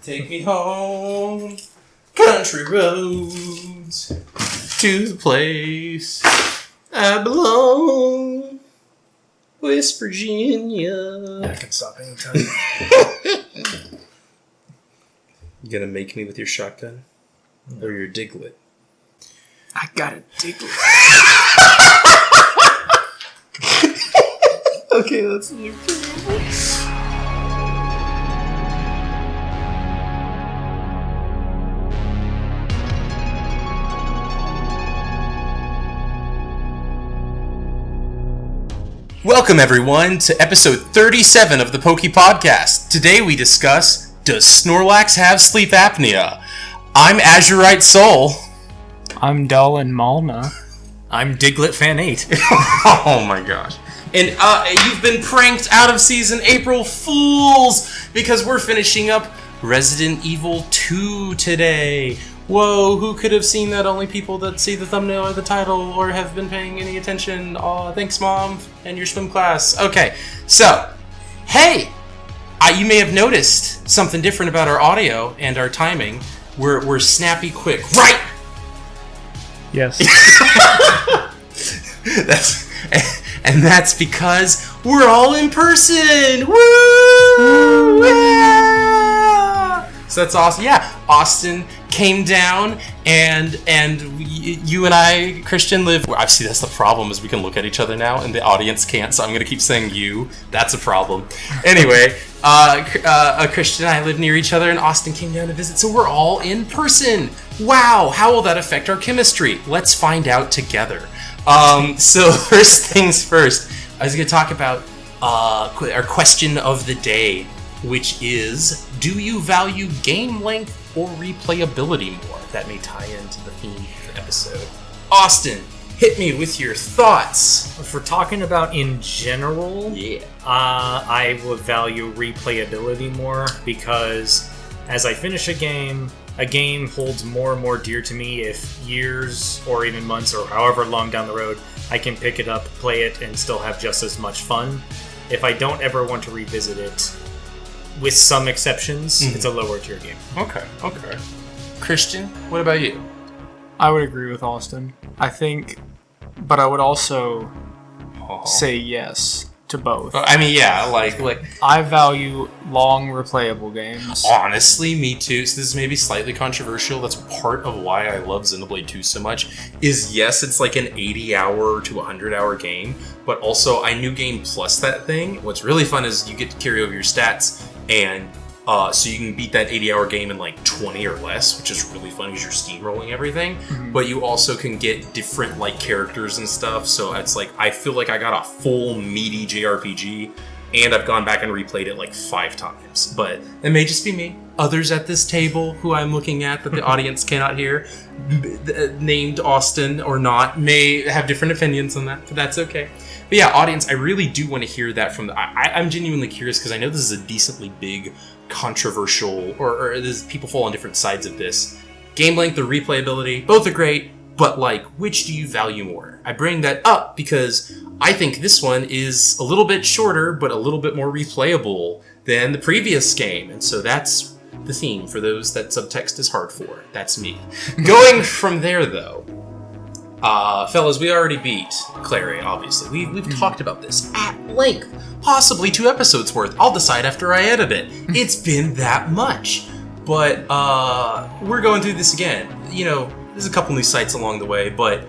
Take me home, country roads, to the place I belong, West Virginia. I can stop anytime. You gonna make me with your shotgun? Or your diglet? I got a diglet. Okay, let's do Preamble. Welcome, everyone, to episode 37 of the Pokey Podcast. Today we discuss, does Snorlax have sleep apnea? I'm Azurite Soul. I'm Dull and Malna. I'm Diglett Fan 8. Oh my gosh. And you've been pranked out of season, April Fools, because we're finishing up Resident Evil 2 today. Whoa, who could have seen that? Only people that see the thumbnail or the title or have been paying any attention. Thanks, Mom, and your swim class. Okay, so, hey, you may have noticed something different about our audio and our timing. We're snappy quick, right? Yes. That's because we're all in person. Woo! Yeah! So that's awesome. Yeah, Austin came down, and you and I, Christian, live. See, that's the problem, is we can look at each other now, and the audience can't. So I'm gonna keep saying you. That's a problem. Anyway, Christian and I live near each other, and Austin came down to visit. So we're all in person. Wow, how will that affect our chemistry? Let's find out together. So first things first, I was gonna talk about our question of the day, which is, do you value game length or replayability more? That may tie into the theme of the episode. Austin, hit me with your thoughts. If we're talking about in general, Yeah. I would value replayability more, because as I finish a game holds more and more dear to me if years or even months or however long down the road I can pick it up, play it, and still have just as much fun. If I don't ever want to revisit it, with some exceptions, it's a lower tier game. Okay. Christian, what about you? I would agree with Austin. I think, but I would also say yes to both. I mean, yeah, like I value long replayable games. honestly, me too. So this is maybe slightly controversial. That's part of why I love Xenoblade 2 so much. Is yes, it's like an 80-hour to 100-hour game, but also I New Game Plus that thing. What's really fun is you get to carry over your stats, and so you can beat that 80-hour game in like 20 or less, which is really fun because you're steamrolling everything. Mm-hmm. But you also can get different like characters and stuff. So it's like I feel like I got a full meaty JRPG, and I've gone back and replayed it like 5 times. But it may just be me. Others at this table who I'm looking at that the audience cannot hear, named Austin or not, may have different opinions on that, but that's okay. But yeah, audience, I really do want to hear that from I'm genuinely curious, because I know this is a decently big, controversial, or people fall on different sides of this. Game length or replayability, both are great, but like, which do you value more? I bring that up because I think this one is a little bit shorter, but a little bit more replayable than the previous game, and so that's the theme for those that subtext is hard for. That's me. Going from there, though, fellas, we already beat Clary, obviously. We've talked about this at length, possibly 2 episodes worth. I'll decide after I edit it. It's been that much. But we're going through this again. You know, there's a couple new sites along the way, but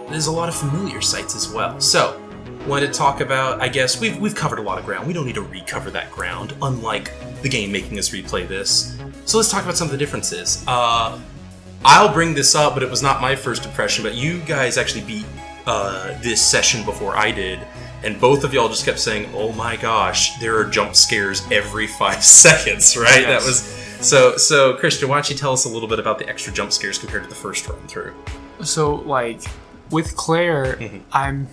there's a lot of familiar sites as well. So, wanted to talk about, I guess, we've covered a lot of ground. We don't need to recover that ground, unlike the game making us replay this. So let's talk about some of the differences. I'll bring this up, but it was not my first impression, but you guys actually beat this session before I did, and both of y'all just kept saying, oh my gosh, there are jump scares every 5 seconds, right? Yes. That was so Christian, why don't you tell us a little bit about the extra jump scares compared to the first run through? So, like, with Claire, I'm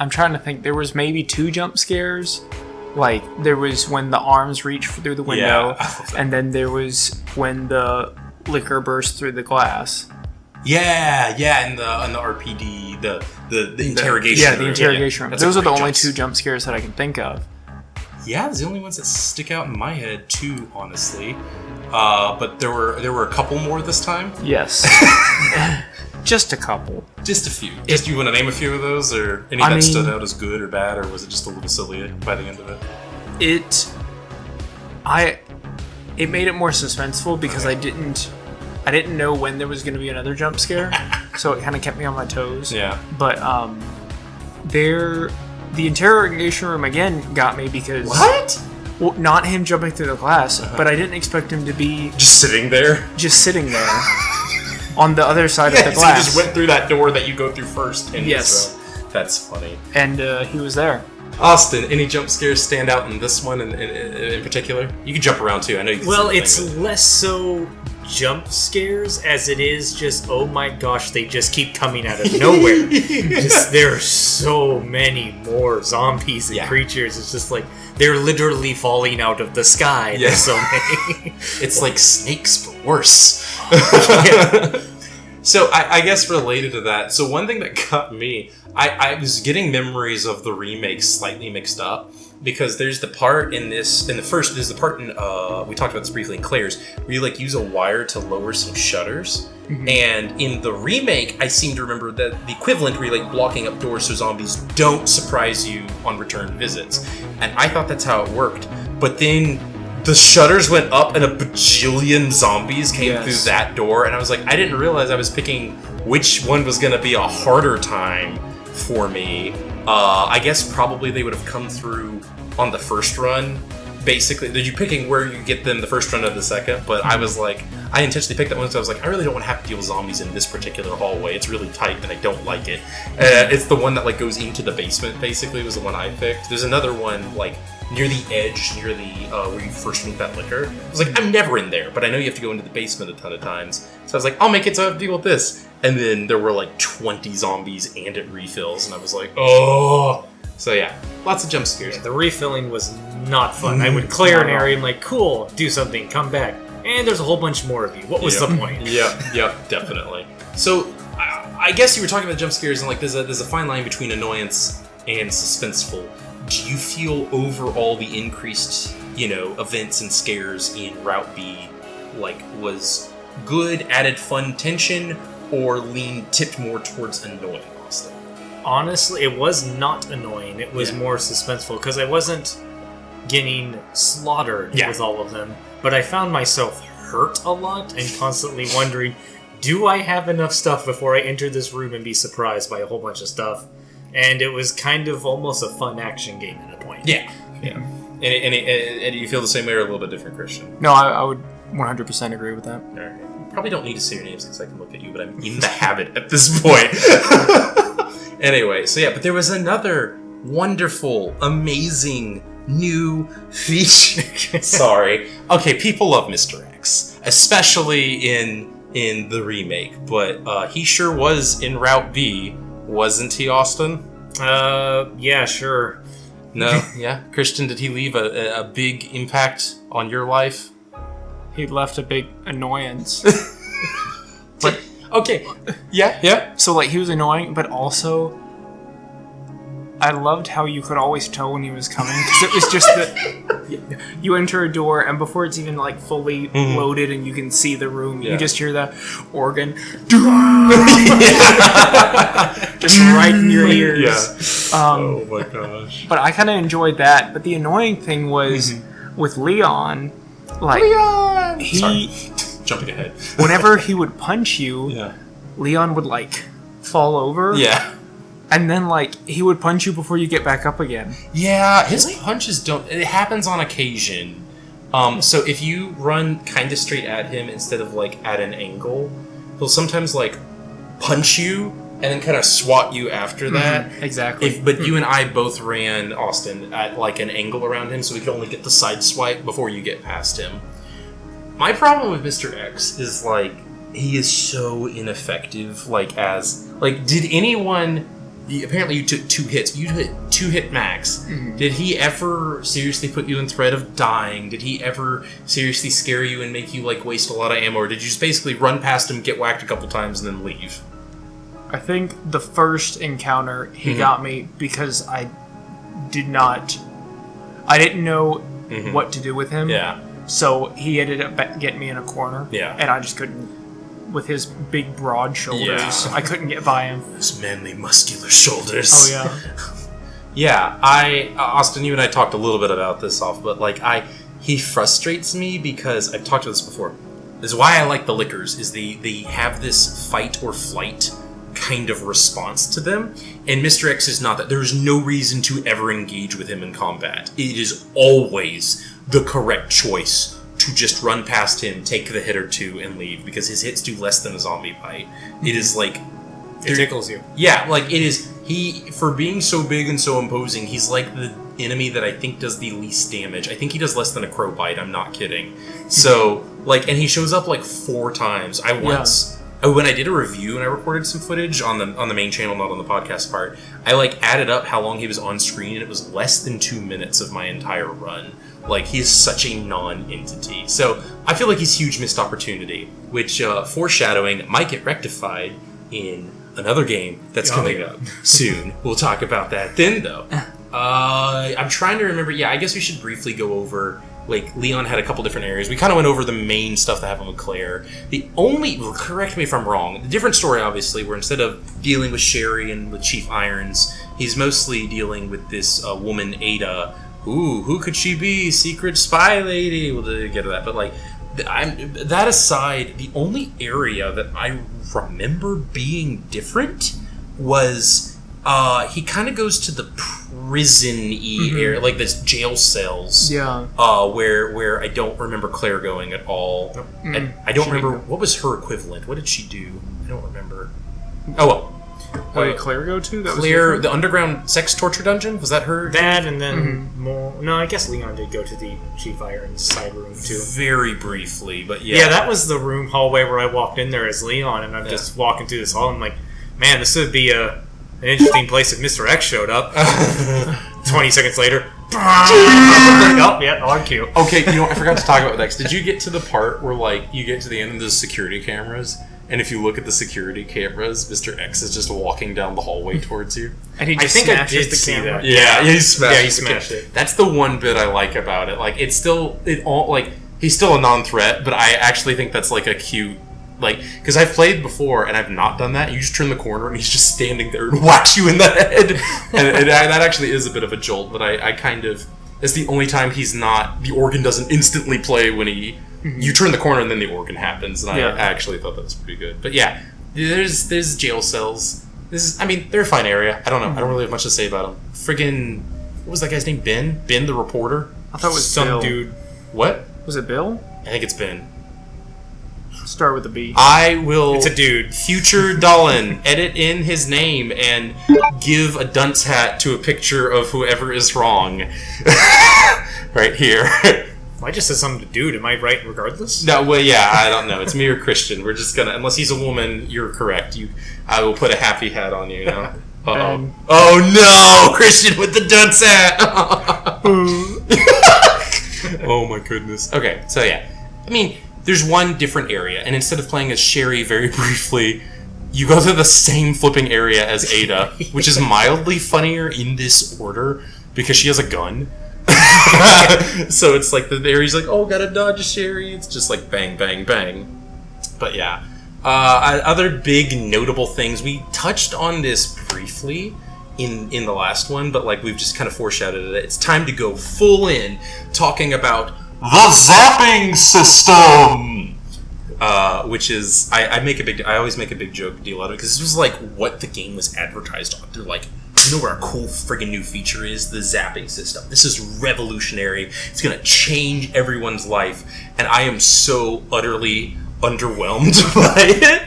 trying to think, there was maybe 2 jump scares. Like, there was when the arms reach through the window, and then there was when the liquor burst through the glass. Yeah, and the RPD, the interrogation room. Yeah, the interrogation room. Those are the only 2 jump scares that I can think of. Yeah, it's the only ones that stick out in my head too, honestly. But there were a couple more this time. Yes. Just a couple. Just a few. Just you want to name a few of those, or any that stood out as good or bad, or was it just a little silly by the end of it? It made it more suspenseful because I didn't know when there was going to be another jump scare, so it kind of kept me on my toes. Yeah. But the interrogation room again got me because what? Well, not him jumping through the glass, but I didn't expect him to be just sitting there. Just sitting there on the other side of the glass. So he just went through that door that you go through first. Yes. That's funny. And he was there. Austin, any jump scares stand out in this one in particular? You can jump around too. I know you can. Well, it's less so jump scares as it is just, oh my gosh, they just keep coming out of nowhere. There are so many more zombies and creatures. It's just like they're literally falling out of the sky. Yeah. There's so many. It's like snakes, but worse. So I guess related to that, so one thing that got me, I was getting memories of the remake slightly mixed up, because there's the part there's the part in, we talked about this briefly in Claire's, where you like use a wire to lower some shutters. Mm-hmm. And in the remake, I seem to remember that the equivalent where you're like blocking up doors so zombies don't surprise you on return visits. And I thought that's how it worked. But then the shutters went up and a bajillion zombies came through that door, and I was like, I didn't realize I was picking which one was going to be a harder time for me. I guess probably they would have come through on the first run. Basically, you're picking where you get them the first run of the second, but I was like, I intentionally picked that one because I was like, I really don't want to have to deal with zombies in this particular hallway. It's really tight and I don't like it. It's the one that like goes into the basement, basically, was the one I picked. There's another one like near the edge, near the where you first meet that liquor. I was like, I'm never in there, but I know you have to go into the basement a ton of times. So I was like, I'll make it so I have to deal with this. And then there were like 20 zombies and it refills, and I was like, oh. So yeah, lots of jump scares. Yeah, the refilling was not fun. I would clear an area and like, cool, do something, come back. And there's a whole bunch more of you. What was the point? Yep, definitely. So I guess you were talking about jump scares, and like there's a fine line between annoyance and suspenseful. Do you feel overall the increased, events and scares in Route B, like, was good, added fun tension, or tipped more towards annoying, Austin? Honestly, it was not annoying. It was more suspenseful, because I wasn't getting slaughtered with all of them, but I found myself hurt a lot and constantly wondering, do I have enough stuff before I enter this room and be surprised by a whole bunch of stuff? And it was kind of almost a fun action game at a point. Yeah. And you feel the same way, or a little bit different, Christian? No, I would 100% agree with that. All right. Probably don't need to say your names because I can look at you, but I'm in the habit at this point. Anyway, so yeah, but there was another wonderful, amazing new feature. Sorry. Okay, people love Mr. X, especially in the remake, but he sure was in Route B, wasn't he, Austin? Yeah, sure. No? Yeah? Christian, did he leave a big impact on your life? He left a big annoyance. But okay. Yeah. So like he was annoying, but also I loved how you could always tell when he was coming, because it was just that you enter a door and before it's even like fully loaded and you can see the room, you just hear the organ just right in your ears. Yeah. Oh my gosh. But I kind of enjoyed that. But the annoying thing was with Leon, like Sorry. Jumping ahead. Whenever he would punch you, Leon would like fall over. Yeah. And then, like, he would punch you before you get back up again. Yeah, his punches don't... It happens on occasion. So if you run kind of straight at him instead of, like, at an angle, he'll sometimes, like, punch you and then kind of swat you after that. Exactly. But you and I both ran, Austin, at, like, an angle around him, so we could only get the side swipe before you get past him. My problem with Mr. X is, like, he is so ineffective, like, as... Like, did anyone... Apparently you took 2 hits. You hit 2 hit max. Did he ever seriously put you in threat of dying? Did he ever seriously scare you and make you like waste a lot of ammo? Or did you just basically run past him, get whacked a couple times, and then leave? I think the first encounter he got me because I did not... I didn't know what to do with him. Yeah. So he ended up getting me in a corner. Yeah. And I just couldn't, with his big, broad shoulders, I couldn't get by him. His manly, muscular shoulders. Oh, yeah. Yeah, Austin, you and I talked a little bit about this off, but like he frustrates me because I've talked about this before. This is why I like the liquors, is they have this fight or flight kind of response to them, and Mr. X is not that. There is no reason to ever engage with him in combat. It is always the correct choice to just run past him, take the hit or two, and leave, because his hits do less than a zombie bite. It is like... It tickles you. Yeah, like it is... For being so big and so imposing, he's like the enemy that I think does the least damage. I think he does less than a crow bite, I'm not kidding. So, like, and he shows up like 4 times. When I did a review and I recorded some footage on the main channel, not on the podcast part, I like added up how long he was on screen, and it was less than 2 minutes of my entire run. Like, he's such a non-entity. So, I feel like he's huge missed opportunity, which, foreshadowing, might get rectified in another game that's coming up soon. We'll talk about that then, though. I'm trying to remember. Yeah, I guess we should briefly go over... Like, Leon had a couple different areas. We kind of went over the main stuff that happened with Claire. Correct me if I'm wrong, the different story, obviously, where instead of dealing with Sherry and with Chief Irons, he's mostly dealing with this woman, Ada. Ooh, who could she be? Secret spy lady. We'll get to that. But, like, that aside, the only area that I remember being different was... he kind of goes to the prison-y area, like this jail cells. Yeah. Where I don't remember Claire going at all. And I don't remember what was her equivalent. What did she do? I don't remember. Oh well. Where did Claire go to? Claire, the underground sex torture dungeon. Was that her? That and then more. No, I guess Leon did go to the Chief Irons side room too. Very briefly, but yeah. Yeah, that was the room hallway where I walked in there as Leon, and I'm just walking through this hall. And I'm like, man, this would be an interesting place if Mr. X showed up. 20 seconds later. Oh, yeah, on cue. Okay, I forgot to talk about X. Did you get to the part where, like, you get to the end of the security cameras, and if you look at the security cameras, Mr. X is just walking down the hallway towards you? And he just I think I smashes did the see camera. that. Yeah, he smashed, smashed it. That's the one bit I like about it. Like, he's still a non-threat, but I actually think that's, like, a cute... Like, because I've played before and I've not done that. You just turn the corner and he's just standing there and whacks you in the head. And that actually is a bit of a jolt, but I kind of... It's the only time he's not... The organ doesn't instantly play when he... You turn the corner and then the organ happens, and I actually thought that was pretty good. But yeah, there's jail cells. They're a fine area. I don't know. I don't really have much to say about them. Friggin... What was that guy's name? Ben? Ben the reporter? I thought it was some Bill. dude. What? Was it Bill? I think it's Ben. Start with a B. I will... It's a dude. Future Dolan, edit in his name and give a dunce hat to a picture of whoever is wrong. Right here. I just said something to dude. Am I right regardless? No, well, yeah, I don't know. It's me or Christian. We're just gonna... Unless he's a woman, you're correct. I will put a happy hat on you now. Uh-oh. Oh, no! Christian with the dunce hat! Oh, my goodness. Okay, so yeah. There's one different area, and instead of playing as Sherry very briefly, you go to the same flipping area as Ada, which is mildly funnier in this order, because she has a gun. So it's like the area's like, oh, gotta dodge Sherry. It's just like bang, bang, bang. But yeah. Other big notable things, we touched on this briefly in the last one, but like we've just kind of foreshadowed it. It's time to go full in, talking about the zapping system, which is I always make a big joke deal out of it, because this was like what the game was advertised on. They're like, you know what our cool friggin' new feature is? The zapping system. This is revolutionary. It's gonna change everyone's life, and I am so utterly underwhelmed by it.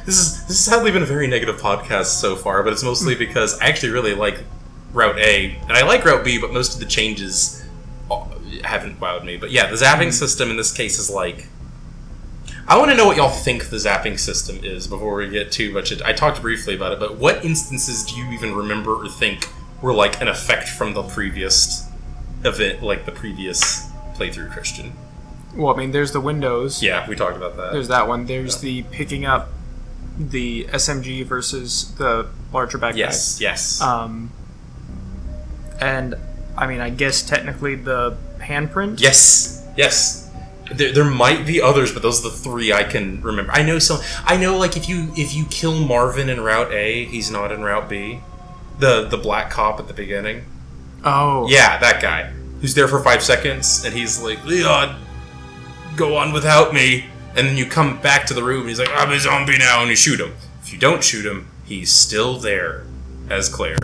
This has sadly been a very negative podcast so far, but it's mostly because I actually really like Route A, and I like Route B, but most of the changes haven't wowed me. But yeah, the zapping system in this case is like... I want to know what y'all think the zapping system is before we get too much... I talked briefly about it, but what instances do you even remember or think were like an effect from the previous event, like the previous playthrough, Christian? Well, there's the windows. Yeah, we talked about that. There's that one. There's the picking up the SMG versus the larger backpack. Yes. And I mean, I guess technically the handprint. Yes. There might be others, but those are the 3 I can remember. I know like if you kill Marvin in Route A, he's not in Route B. The black cop at the beginning. Oh. Yeah, that guy. Who's there for 5 seconds, and he's like, Leon, go on without me. And then you come back to the room, and he's like, I'm a zombie now, and you shoot him. If you don't shoot him, he's still there as Claire.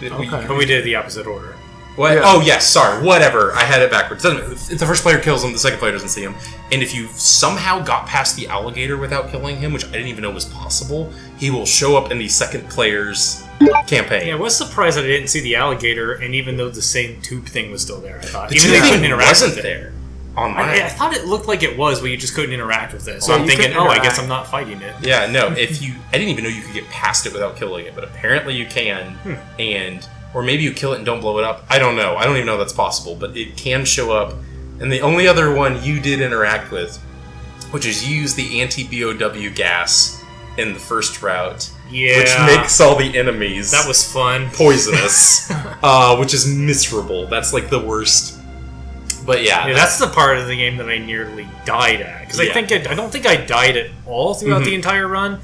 Okay. But we did the opposite order. What? Yeah. Oh, yes, sorry. Whatever. I had it backwards. If the first player kills him, the second player doesn't see him. And if you somehow got past the alligator without killing him, which I didn't even know was possible, he will show up in the second player's campaign. Yeah, I was surprised that I didn't see the alligator, and even though the same tube thing was still there, I thought. The Even tube though you couldn't thing interact wasn't with it. there on mine. I thought it looked like it was, but you just couldn't interact with it. So Yeah, I'm you thinking, couldn't I interact. guess I'm not fighting it. Yeah, no. I didn't even know you could get past it without killing it, but apparently you can. Or maybe you kill it and don't blow it up. I don't know. I don't even know that's possible, but it can show up. And the only other one you did interact with, which is you use the anti-BOW gas in the first route, Yeah. which makes all the enemies That was fun. poisonous, which is miserable. That's like the worst. But Yeah, that's the part of the game that I nearly died at. Because Yeah. I don't think I died at all throughout the entire run,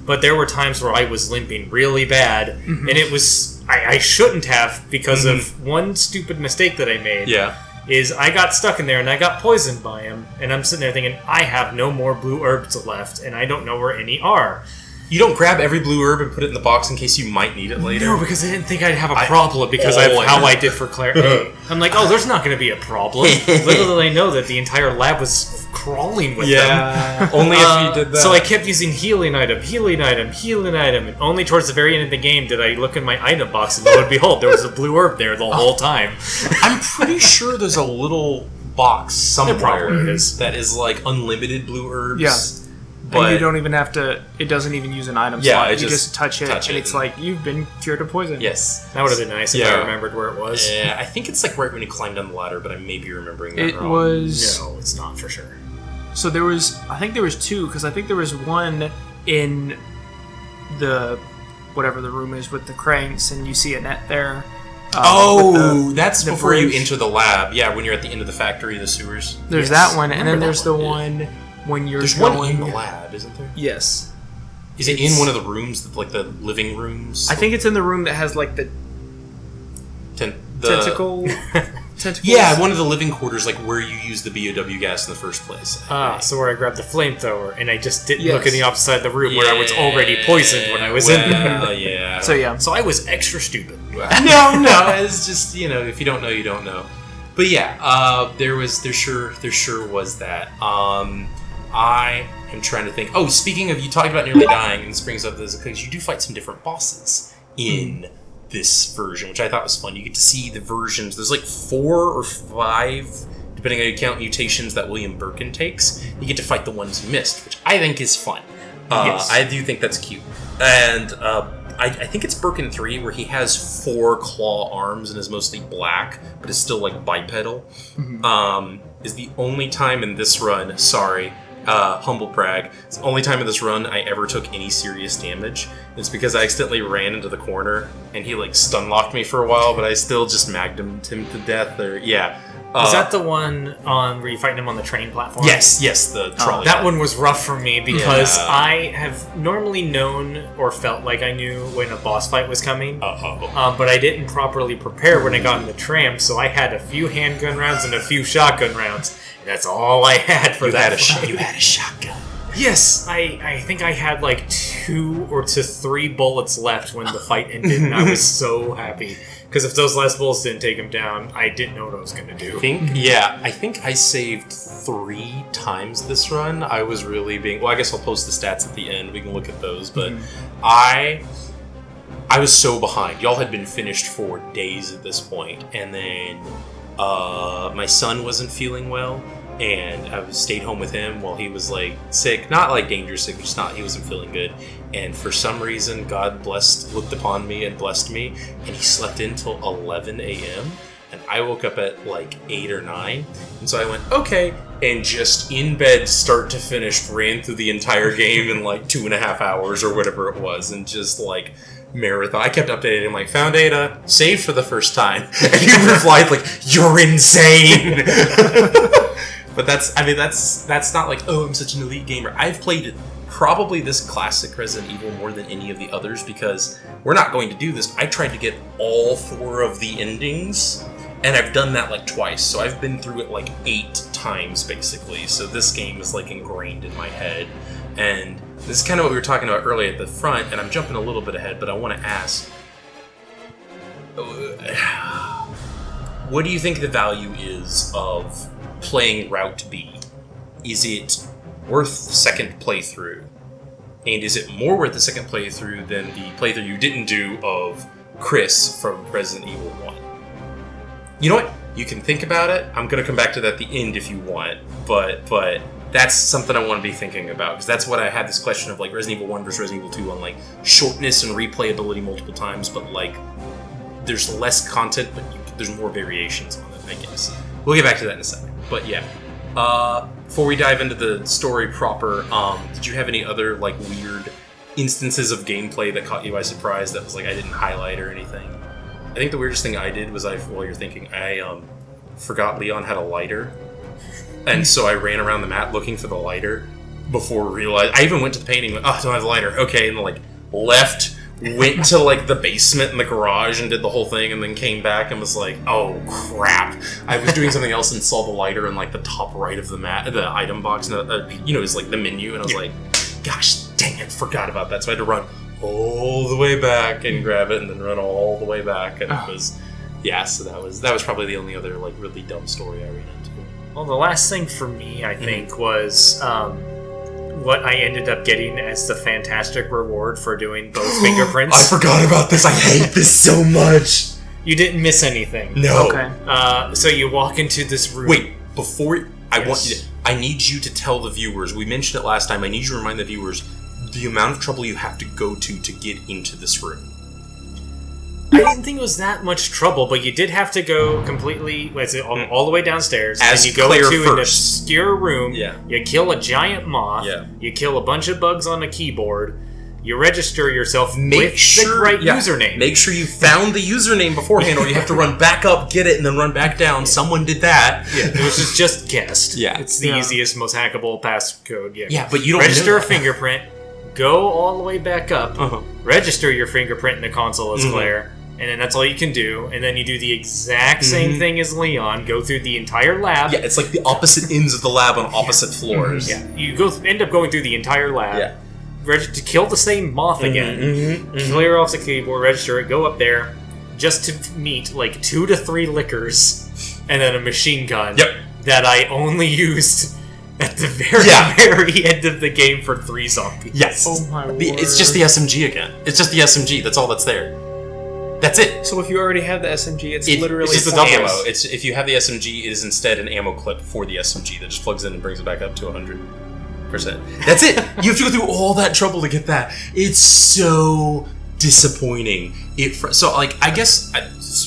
but there were times where I was limping really bad, and it was... I shouldn't have, because of one stupid mistake that I made. Yeah. Is I got stuck in there and I got poisoned by him, and I'm sitting there thinking, I have no more blue herbs left, and I don't know where any are. You don't grab every blue herb and put it in the box in case you might need it later? No, because I didn't think I'd have a problem because of how I did for Claire A. I'm like, oh, there's not going to be a problem. Little did I know that the entire lab was crawling with them. Only if you did that. So I kept using healing item, and only towards the very end of the game did I look in my item box, and lo and behold, there was a blue herb there the whole time. I'm pretty sure there's a little box somewhere probably is. that is like unlimited blue herbs. Yeah. But And you don't even have to. It doesn't even use an item Yeah, slot. it You just just touch it, touch and it it's and- like you've been cured of poison. yes. That would have been nice if Yeah. I remembered where it was. Yeah, I think it's like right when you climb down the ladder, but I may be remembering that It wrong. was. No, it's not for sure. So there was. I think there was 2 because I think there was one in the whatever the room is with the cranks, and you see a net there. With That's the before you bridge. enter the lab. Yeah, when you're at the end of the factory, the sewers. There's Yes. that one, and Remember then that there's the yeah. one when you're There's going. one in the lab, isn't there? Yes, Is it in one of the rooms, like the living rooms? I think it's in the room that has like the the tentacle. Tentacles. Yeah, one of the living quarters, like where you use the BOW gas in the first place. So where I grabbed the flamethrower, and I just didn't Yes. look in the opposite side of the room where I was already poisoned when I was in there. Yeah. So yeah. So I was extra stupid. no, it's just if you don't know, you don't know. But yeah, there sure was that. I am trying to think. Oh, speaking of, you talked about nearly dying, and this brings up this because you do fight some different bosses in this version, which I thought was fun. You get to see the versions. There's like 4 or 5, depending on how you count mutations, that William Birkin takes. You get to fight the ones you missed, which I think is fun. Yes. I do think that's cute. And I think it's Birkin 3 where he has 4 claw arms and is mostly black, but is still like bipedal. Is the only time in this run, sorry, humble brag, it's the only time in this run I ever took any serious damage. It's because I accidentally ran into the corner and he like stun locked me for a while, but I still just magnumed him to death. Is that the one on where you fighting him on the train platform? Yes, the trolley. That one was rough for me because Yeah. I have normally known or felt like I knew when a boss fight was coming. But I didn't properly prepare when I got in the tram, so I had a few handgun rounds and a few shotgun rounds. And that's all I had for that fight. You had a shotgun. Yes, I think I had like 2 or 3 bullets left when the fight ended, and I was so happy. Because if those last bullets didn't take him down, I didn't know what I was going to do. I think I saved 3 times this run. I was really being... Well, I guess I'll post the stats at the end. We can look at those. But I was so behind. Y'all had been finished for days at this point. And then my son wasn't feeling well. And I stayed home with him while he was like sick. Not like dangerous sick, just not. He wasn't feeling good. And for some reason, God looked upon me and blessed me. And he slept in till 11 a.m. And I woke up at like 8 or 9. And so I went, okay. And just in bed, start to finish, ran through the entire game in like 2.5 hours or whatever it was. And just like marathon. I kept updating him like, found data, saved for the first time. And you replied like, you're insane. But that's not like, oh, I'm such an elite gamer. I've played probably this classic Resident Evil more than any of the others because we're not going to do this. I tried to get all 4 of the endings, and I've done that like twice. So I've been through it like 8 times basically. So this game is like ingrained in my head. And this is kind of what we were talking about earlier at the front, and I'm jumping a little bit ahead, but I want to ask, what do you think the value is of playing Route B? Is it worth the second playthrough? And is it more worth the second playthrough than the playthrough you didn't do of Chris from Resident Evil 1? You know what? You can think about it. I'm going to come back to that at the end if you want, but that's something I want to be thinking about, because that's what I had this question of, like, Resident Evil 1 versus Resident Evil 2 on, like, shortness and replayability multiple times, but, like, there's less content, but there's more variations on it, I guess. We'll get back to that in a second. But, yeah. Before we dive into the story proper, did you have any other, like, weird instances of gameplay that caught you by surprise that was, like, I didn't highlight or anything? I think the weirdest thing I did was, while you're thinking, I forgot Leon had a lighter. And so I ran around the map looking for the lighter before realizing... I even went to the painting and went, oh, I don't have the lighter. Okay, and like left, went to like the basement in the garage and did the whole thing, and then came back and was like, oh crap. I was doing something else and saw the lighter in like the top right of the item box, and it's like the menu, and I was like, gosh dang it, forgot about that. So I had to run all the way back and grab it and then run all the way back, and it was... Yeah, so that was probably the only other like really dumb story I ran into. Well, the last thing for me, I think, was what I ended up getting as the fantastic reward for doing both fingerprints. I forgot about this. I hate this so much. You didn't miss anything. No. Okay. So you walk into this room. Wait, before I need you to tell the viewers. We mentioned it last time. I need you to remind the viewers the amount of trouble you have to go to get into this room. I didn't think it was that much trouble, but you did have to go completely all the way downstairs. As and you go Claire into an first. obscure room. Yeah. You kill a giant moth. Yeah. You kill a bunch of bugs on a keyboard. You register yourself with the right username. Make sure you found the username beforehand, or you have to run back up, get it, and then run back down. Someone did that. Yeah, it was just guessed. Yeah. It's the easiest, most hackable passcode. Yeah, but you don't register a fingerprint. Go all the way back up. Uh-huh. Register your fingerprint in the console as Claire. And then that's all you can do. And then you do the exact same thing as Leon. Go through the entire lab. Yeah, it's like the opposite ends of the lab on opposite floors. Yeah, you end up going through the entire lab. Yeah. To kill the same moth again. Clear off the keyboard, register it, go up there, just to meet like 2 to 3 lickers, and then a machine gun. Yep. That I only used at the very end of the game for 3 zombies. Yes. Oh my word. It's just the SMG again. It's just the SMG. That's all that's there. That's it. So if you already have the SMG, it's literally it's just the double ammo. pointless. If you have the SMG, it is instead an ammo clip for the SMG that just plugs in and brings it back up to 100%. That's it. You have to go through all that trouble to get that. It's so disappointing. I guess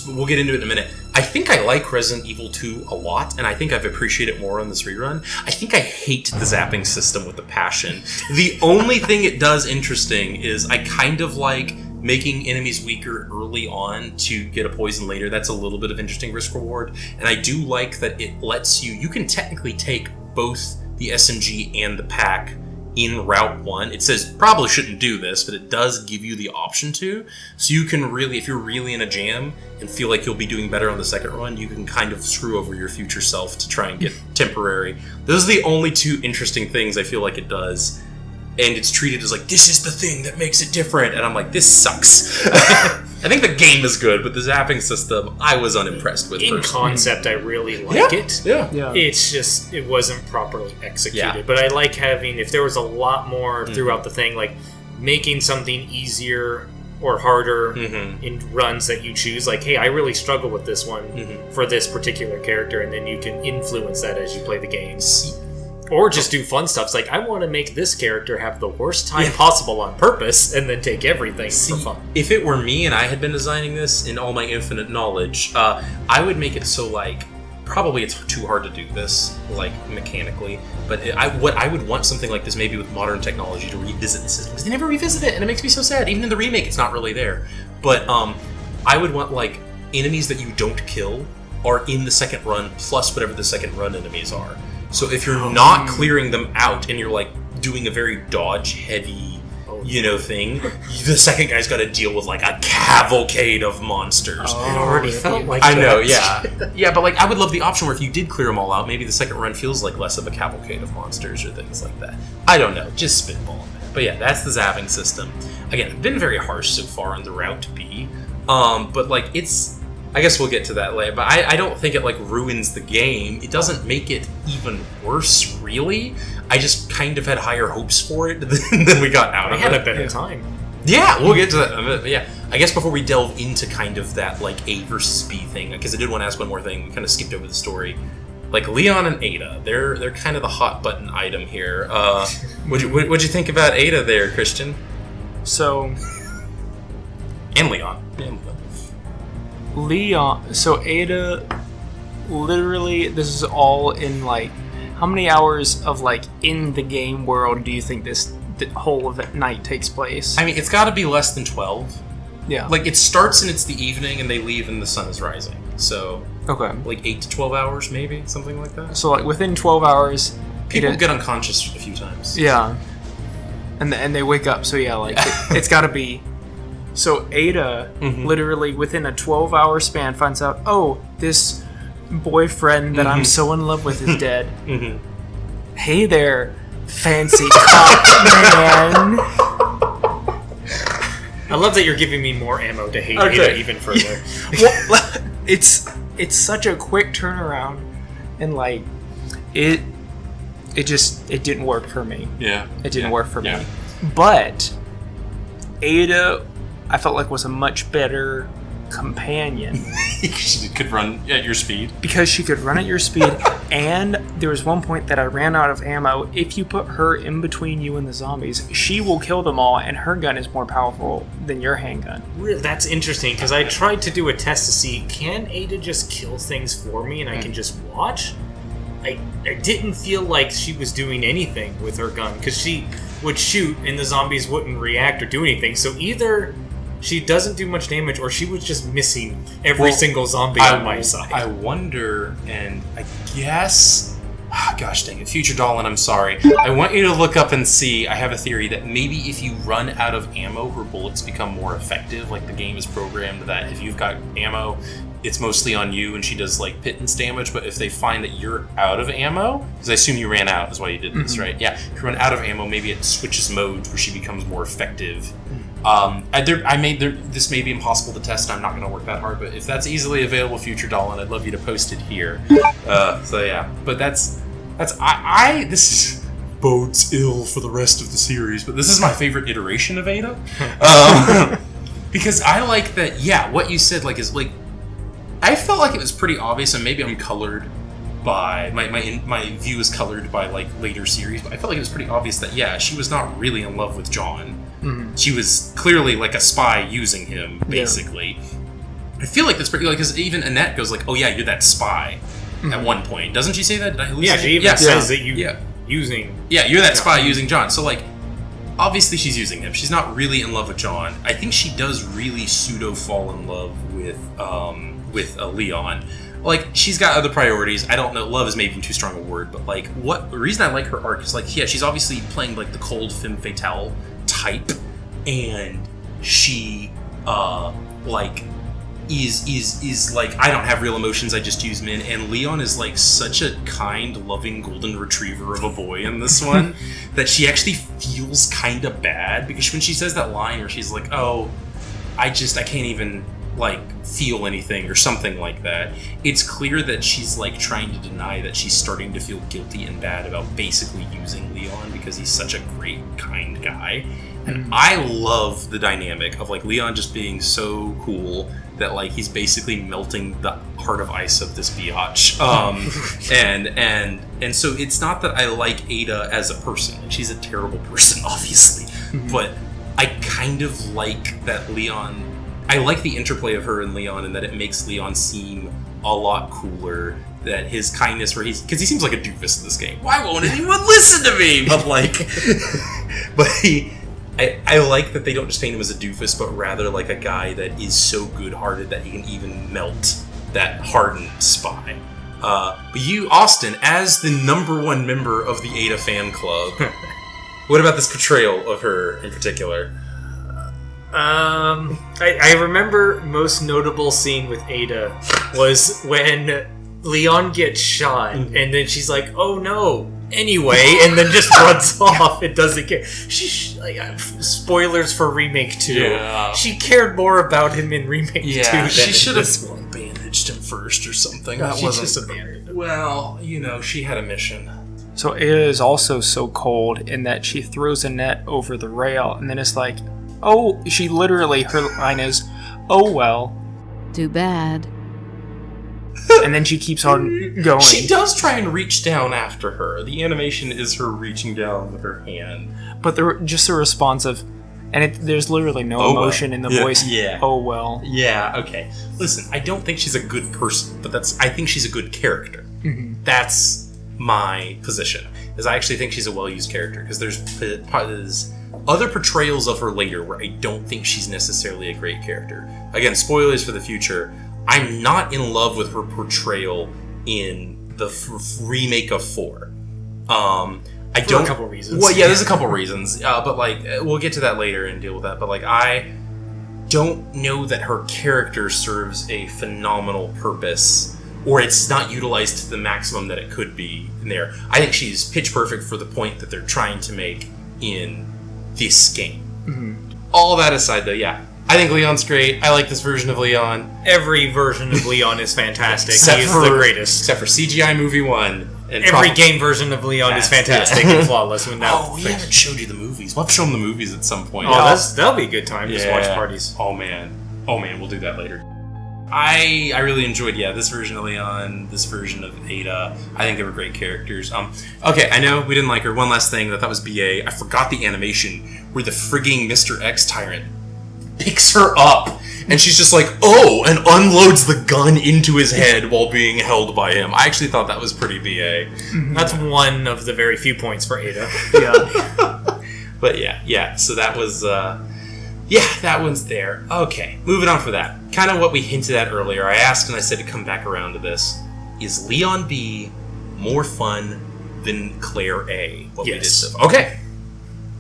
we'll get into it in a minute. I think I like Resident Evil 2 a lot, and I think I've appreciated it more on this rerun. I think I hate the zapping system with a passion. The only thing it does interesting is I kind of like making enemies weaker early on to get a poison later. That's a little bit of interesting risk reward. And I do like that it lets you can technically take both the SMG and the pack in Route 1. It says probably shouldn't do this, but it does give you the option to. So you can really, if you're really in a jam and feel like you'll be doing better on the second run, you can kind of screw over your future self to try and get temporary. Those are the only 2 interesting things I feel like it does. And it's treated as like, this is the thing that makes it different. And I'm like, this sucks. I think the game is good, but the zapping system, I was unimpressed with. In concept, I really like it. Yeah. It's just, it wasn't properly executed. Yeah. But I like having, if there was a lot more throughout the thing, like making something easier or harder in runs that you choose. Like, hey, I really struggle with this one for this particular character. And then you can influence that as you play the games. Or just do fun stuff. It's like, I want to make this character have the worst time possible on purpose, and then take everything for fun. If it were me and I had been designing this in all my infinite knowledge, I would make it so, like, probably it's too hard to do this, like, mechanically, but what I would want something like this maybe with modern technology to revisit the system, because they never revisit it, and it makes me so sad. Even in the remake, it's not really there. But I would want, like, enemies that you don't kill are in the second run, plus whatever the second run enemies are. So if you're not clearing them out, and you're, like, doing a very dodge-heavy, thing, the second guy's got to deal with, like, a cavalcade of monsters. It already felt like I know, yeah. Yeah, but, like, I would love the option where if you did clear them all out, maybe the second run feels like less of a cavalcade of monsters or things like that. I don't know, just spitballing. But yeah, that's the zapping system. Again, it's been very harsh so far on the route to B. But, like, it's... I guess we'll get to that later, but I don't think it, like, ruins the game. It doesn't make it even worse, really. I just kind of had higher hopes for it than we got out of it. I had a better time. Yeah, we'll get to that in a bit. But yeah, I guess before we delve into kind of that, like, A versus B thing, because I did want to ask one more thing. We kind of skipped over the story. Like, Leon and Ada, they're kind of the hot button item here. What'd you think about Ada there, Christian? So... And Leon. So Ada, literally, this is all in, like, how many hours of, like, in the game world do you think the whole of that night takes place? I mean, it's got to be less than 12. Yeah. Like, it starts and it's the evening, and they leave and the sun is rising. So, okay, like 8 to 12 hours, maybe, something like that. So, like, within 12 hours, people get unconscious a few times. Yeah, and they wake up. So yeah, like it's got to be. So Ada, literally within a 12-hour span, finds out, oh, this boyfriend that I'm so in love with is dead. Hey there, fancy cop man. I love that you're giving me more ammo to hate Ada even further. Well, it's such a quick turnaround, and, like, it didn't work for me. Yeah, it didn't work for me. But Ada, I felt like, was a much better companion. She could run at your speed. Because she could run at your speed, and there was one point that I ran out of ammo. If you put her in between you and the zombies, she will kill them all, and her gun is more powerful than your handgun. That's interesting, because I tried to do a test to see, can Ada just kill things for me and I can just watch? I didn't feel like she was doing anything with her gun, because she would shoot and the zombies wouldn't react or do anything. So either she doesn't do much damage, or she was just missing every single zombie on my side. I wonder, and I guess... gosh dang it, Future Dolan, I'm sorry. I want you to look up and see. I have a theory that maybe if you run out of ammo, her bullets become more effective. Like, the game is programmed that if you've got ammo, it's mostly on you, and she does, like, pittance damage. But if they find that you're out of ammo, because I assume you ran out is why you did this, right? Yeah, if you run out of ammo, maybe it switches modes where she becomes more effective. This may be impossible to test, and I'm not going to work that hard, but if that's easily available, Future Dolan, I'd love you to post it here. So yeah, but this bodes ill for the rest of the series, but this is my favorite iteration of Ada. Because I like that, yeah, what you said, like, is, like, I felt like it was pretty obvious, and maybe I'm colored by, my view is colored by, like, later series, but I felt like it was pretty obvious that, yeah, she was not really in love with John. She was clearly, like, a spy using him, basically. Yeah. I feel like that's pretty, like, because even Annette goes like, oh yeah, you're that spy, at one point. Doesn't she say that? Did I hallucinate? Yeah, she even says that using... Yeah, you're that spy using John. So, like, obviously she's using him. She's not really in love with John. I think she does really pseudo fall in love with Leon. Like, she's got other priorities. I don't know. Love is maybe too strong a word, but, like, the reason I like her arc is, like, yeah, she's obviously playing, like, the cold femme fatale type, and she, like, is like, I don't have real emotions, I just use men, and Leon is, like, such a kind, loving golden retriever of a boy in this one, that she actually feels kind of bad, because when she says that line where she's like, oh, I can't even, like, feel anything, or something like that, it's clear that she's, like, trying to deny that she's starting to feel guilty and bad about basically using Leon, because he's such a great, kind guy. And I love the dynamic of, like, Leon just being so cool that, like, he's basically melting the heart of ice of this biatch. And so it's not that I like Ada as a person. Like, she's a terrible person, obviously. But I kind of like that Leon... I like the interplay of her and Leon, and that it makes Leon seem a lot cooler that his kindness, because he seems like a doofus in this game. Why won't anyone listen to me? But like, I like that they don't just paint him as a doofus, but rather like a guy that is so good-hearted that he can even melt that hardened spy. But you, Austin, as the #1 member of the Ada fan club, what about this portrayal of her in particular? I remember most notable scene with Ada was when Leon gets shot, and then she's like, "Oh no!" Anyway, and then just runs off and doesn't care. Spoilers for Remake 2. Yeah. She cared more about him in Remake 2 than she should have this one. bandaged him first or something. That She wasn't just abandoned. Well, she had a mission. So Ada is also so cold in that she throws a net over the rail, and then it's like, oh, she literally, her line is, "Oh well." Too bad. And then she keeps on going. She does try and reach down after her. The animation is her reaching down with her hand. But just a response of, and there's literally no Oh, well. emotion in the Yeah, voice. yeah. Oh well. Yeah, okay. Listen, I don't think she's a good person, but I think she's a good character. Mm-hmm. That's my position. Is I actually think she's a well-used character, because there's other portrayals of her later where I don't think she's necessarily a great character. Again, spoilers for the future. I'm not in love with her portrayal in the remake of 4. I don't. For a couple reasons. Well, yeah, there's a couple reasons, but like we'll get to that later and deal with that. But like, I don't know that her character serves a phenomenal purpose, or it's not utilized to the maximum that it could be in there. I think she's pitch perfect for the point that they're trying to make in this game. Mm-hmm. All that aside, though, yeah. I think Leon's great. I like this version of Leon. Every version of Leon is fantastic. Except He is for- the greatest. Except for CGI Movie 1. And Every game version of Leon is fantastic and flawless. When Oh, we haven't showed you the movies. We'll have to show them the movies at some point. That'll be a good time. Just watch parties. Oh man, we'll do that later. I really enjoyed this version of Leon, this version of Ada. I think they were great characters. Okay, I know we didn't like her. One last thing that was BA. I forgot the animation where the frigging Mr. X tyrant picks her up and she's just like, oh, and unloads the gun into his head while being held by him. I actually thought that was pretty BA. That's one of the very few points for Ada. Yeah. But yeah. So that was. That one's there. Okay, moving on for that. Kind of what we hinted at earlier. I asked and I said to come back around to this. Is Leon B more fun than Claire A? What we did so far? Okay.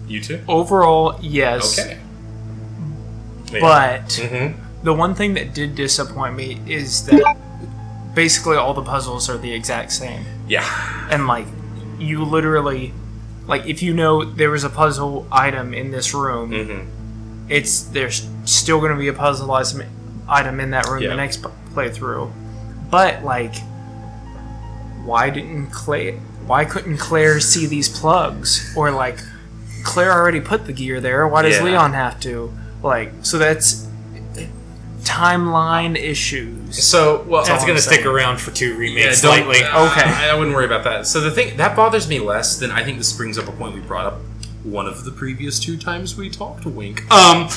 You too? Overall, yes. Okay. But Mm-hmm. the one thing that did disappoint me is that basically all the puzzles are the exact same. Yeah. And like, you literally, like, if you know there was a puzzle item in this room, Mm-hmm. there's still going to be a puzzle item in that room the next playthrough. But like, why couldn't Claire see these plugs? Or like, Claire already put the gear there. Why does Leon have to? Like, so that's timeline issues. So, well, That's going to stick around for 2 remakes don't- slightly. Okay. I wouldn't worry about that. So the thing that bothers me less than I think this brings up a point we brought up one of the previous 2 times we talked. Wink. And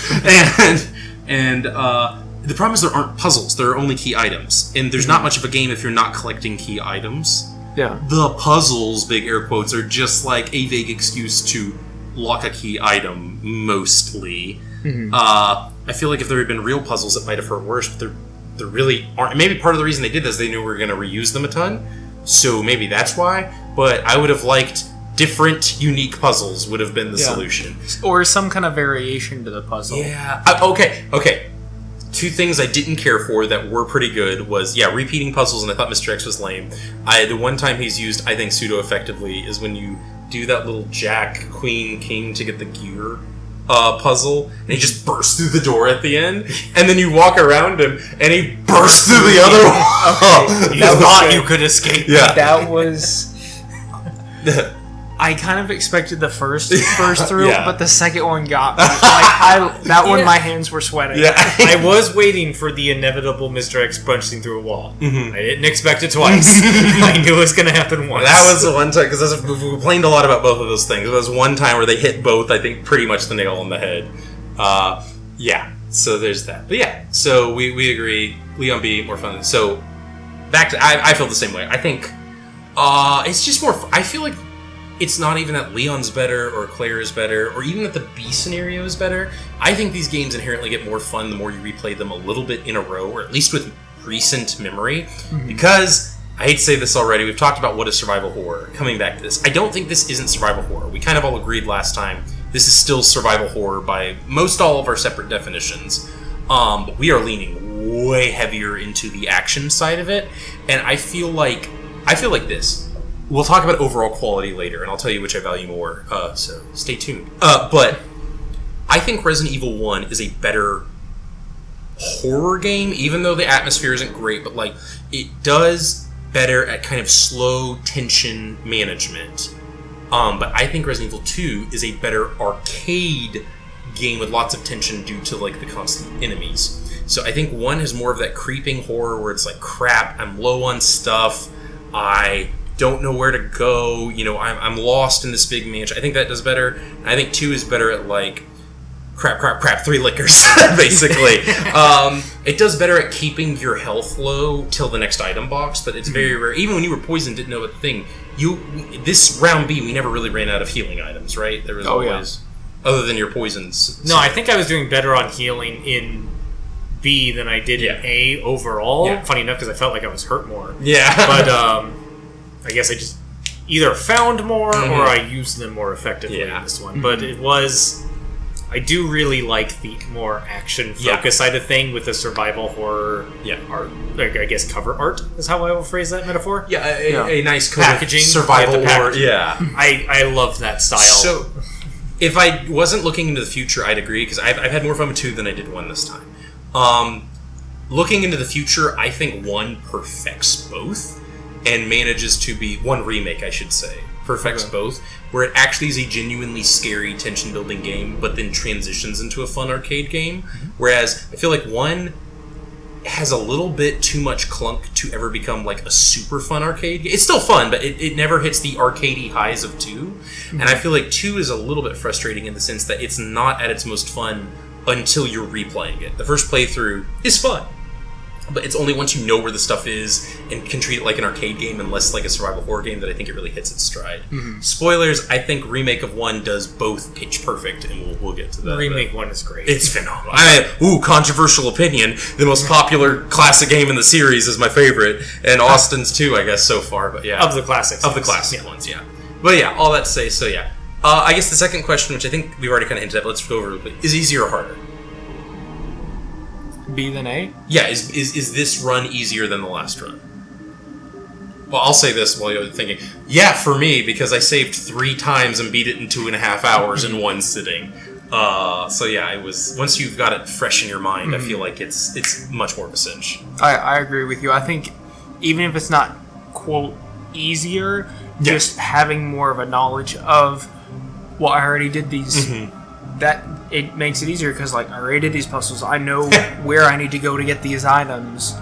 the problem is there aren't puzzles. There are only key items, and there's not much of a game if you're not collecting key items. Yeah. The puzzles, big air quotes, are just like a vague excuse to lock a key item mostly. Mm-hmm. I feel like if there had been real puzzles, it might have hurt worse, but there really aren't. Maybe part of the reason they did this, they knew we were going to reuse them a ton, so maybe that's why. But I would have liked different, unique puzzles would have been the solution. Or some kind of variation to the puzzle. Yeah. Okay. 2 things I didn't care for that were pretty good was, repeating puzzles, and I thought Mr. X was lame. The one time he's used, I think, pseudo-effectively is when you do that little Jack, Queen, King to get the gear puzzle, and he just bursts through the door at the end, and then you walk around him, and he bursts through the other one. You thought you could escape. Yeah. That was... I kind of expected the first burst through, but the second one got me. My hands were sweating. Yeah. I was waiting for the inevitable Mr. X punching through a wall. Mm-hmm. I didn't expect it twice. I knew it was going to happen once. That was the one time, because we complained a lot about both of those things. There was one time where they hit both, I think, pretty much the nail on the head. So there's that. But so we agree, Leon B, more fun. So I feel the same way. I think it's just more. I feel like it's not even that Leon's better or Claire is better or even that the B scenario is better. I think these games inherently get more fun the more you replay them a little bit in a row, or at least with recent memory. Because I hate to say this already, we've talked about what is survival horror. Coming back to this, I don't think this isn't survival horror. We kind of all agreed last time this is still survival horror by most all of our separate definitions. But we are leaning way heavier into the action side of it, and I feel like this. We'll talk about overall quality later, and I'll tell you which I value more. So stay tuned. But I think Resident Evil 1 is a better horror game, even though the atmosphere isn't great. But like, it does better at kind of slow tension management. But I think Resident Evil 2 is a better arcade game with lots of tension due to like the constant enemies. So I think 1 has more of that creeping horror where it's like, crap, I'm low on stuff, I don't know where to go, you know, I'm lost in this big mansion. I think that does better. And I think 2 is better at like, crap, 3 liquors, basically. It does better at keeping your health low till the next item box, but it's very rare. Even when you were poisoned, didn't know a thing. This round B, we never really ran out of healing items, right? There was always, other than your poisons. No, I think I was doing better on healing in B than I did in A overall. Yeah. Funny enough, because I felt like I was hurt more. Yeah. But I guess I just either found more or I used them more effectively in this one. But it was... I do really like the more action-focused side of thing with the survival horror art. I guess cover art is how I will phrase that metaphor. Yeah, a nice packaging, survival horror. Yeah. I love that style. So, if I wasn't looking into the future, I'd agree, because I've had more fun with 2 than I did 1 this time. Looking into the future, I think 1 perfects both, and manages to be... 1 remake, I should say. Perfects both, where it actually is a genuinely scary tension-building game, but then transitions into a fun arcade game. Whereas I feel like 1 has a little bit too much clunk to ever become like a super fun arcade game. It's still fun, but it never hits the arcadey highs of 2. And I feel like 2 is a little bit frustrating in the sense that it's not at its most fun until you're replaying it. The first playthrough is fun, but it's only once you know where the stuff is and can treat it like an arcade game and less like a survival horror game that I think it really hits its stride. Spoilers, I think Remake of 1 does both pitch perfect, and we'll get to that. Remake 1 is great. It's phenomenal. Controversial opinion. The most popular classic game in the series is my favorite, and Austin's too, I guess, so far, but yeah. Of the classics. Of the classic ones, yeah. But yeah, all that to say, so yeah. I guess the second question, which I think we've already kind of hinted at, but let's go over it, is easier or harder? B than A? Yeah, is this run easier than the last run? Well, I'll say this while you're thinking. Yeah, for me, because I saved 3 times and beat it in 2.5 hours in one sitting. So yeah, it was... Once you've got it fresh in your mind, I feel like it's much more of a cinch. I agree with you. I think even if it's not, quote, easier, just having more of a knowledge of, well, I already did these... That it makes it easier because, like, I already did these puzzles. I know where I need to go to get these items.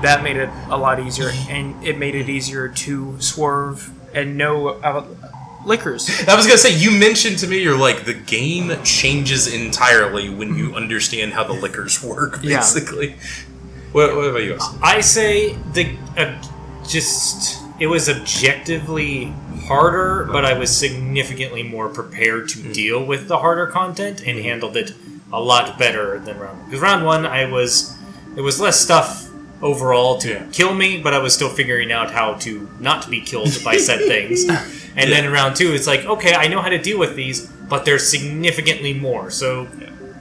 That made it a lot easier, and it made it easier to swerve and know about liquors. I was gonna say, you mentioned to me, you're like, the game changes entirely when you understand how the liquors work. Basically, what about you guys? I say it was objectively harder, but I was significantly more prepared to deal with the harder content and handled it a lot better than round 1. Because round 1, it was less stuff overall to kill me, but I was still figuring out how to not be killed by said things. And then in round 2, it's like, okay, I know how to deal with these, but there's significantally more. So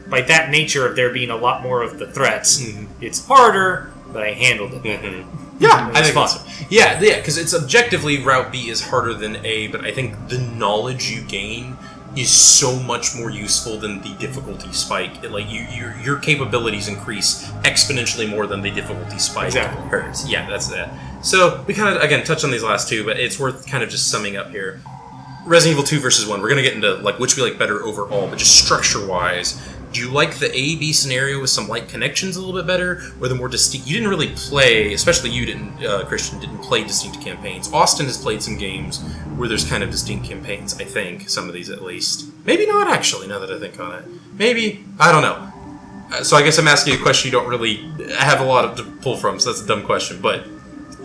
by that nature of there being a lot more of the threats, it's harder, but I handled it better. Yeah, I think fun. Yeah, because it's objectively Route B is harder than A, but I think the knowledge you gain is so much more useful than the difficulty spike. Your capabilities increase exponentially more than the difficulty spike. Exactly. Yeah, that's that. So we kind of again touched on these last 2, but it's worth kind of just summing up here. Resident Evil 2 versus 1. We're gonna get into like which we like better overall, but just structure-wise. Do you like the A-B scenario with some light connections a little bit better, or the more distinct... You didn't really play, especially you didn't, Christian, didn't play distinct campaigns. Austin has played some games where there's kind of distinct campaigns, I think, some of these at least. Maybe not, actually, now that I think on it. Maybe, I don't know. So I guess I'm asking you a question you don't really have a lot to pull from, so that's a dumb question, but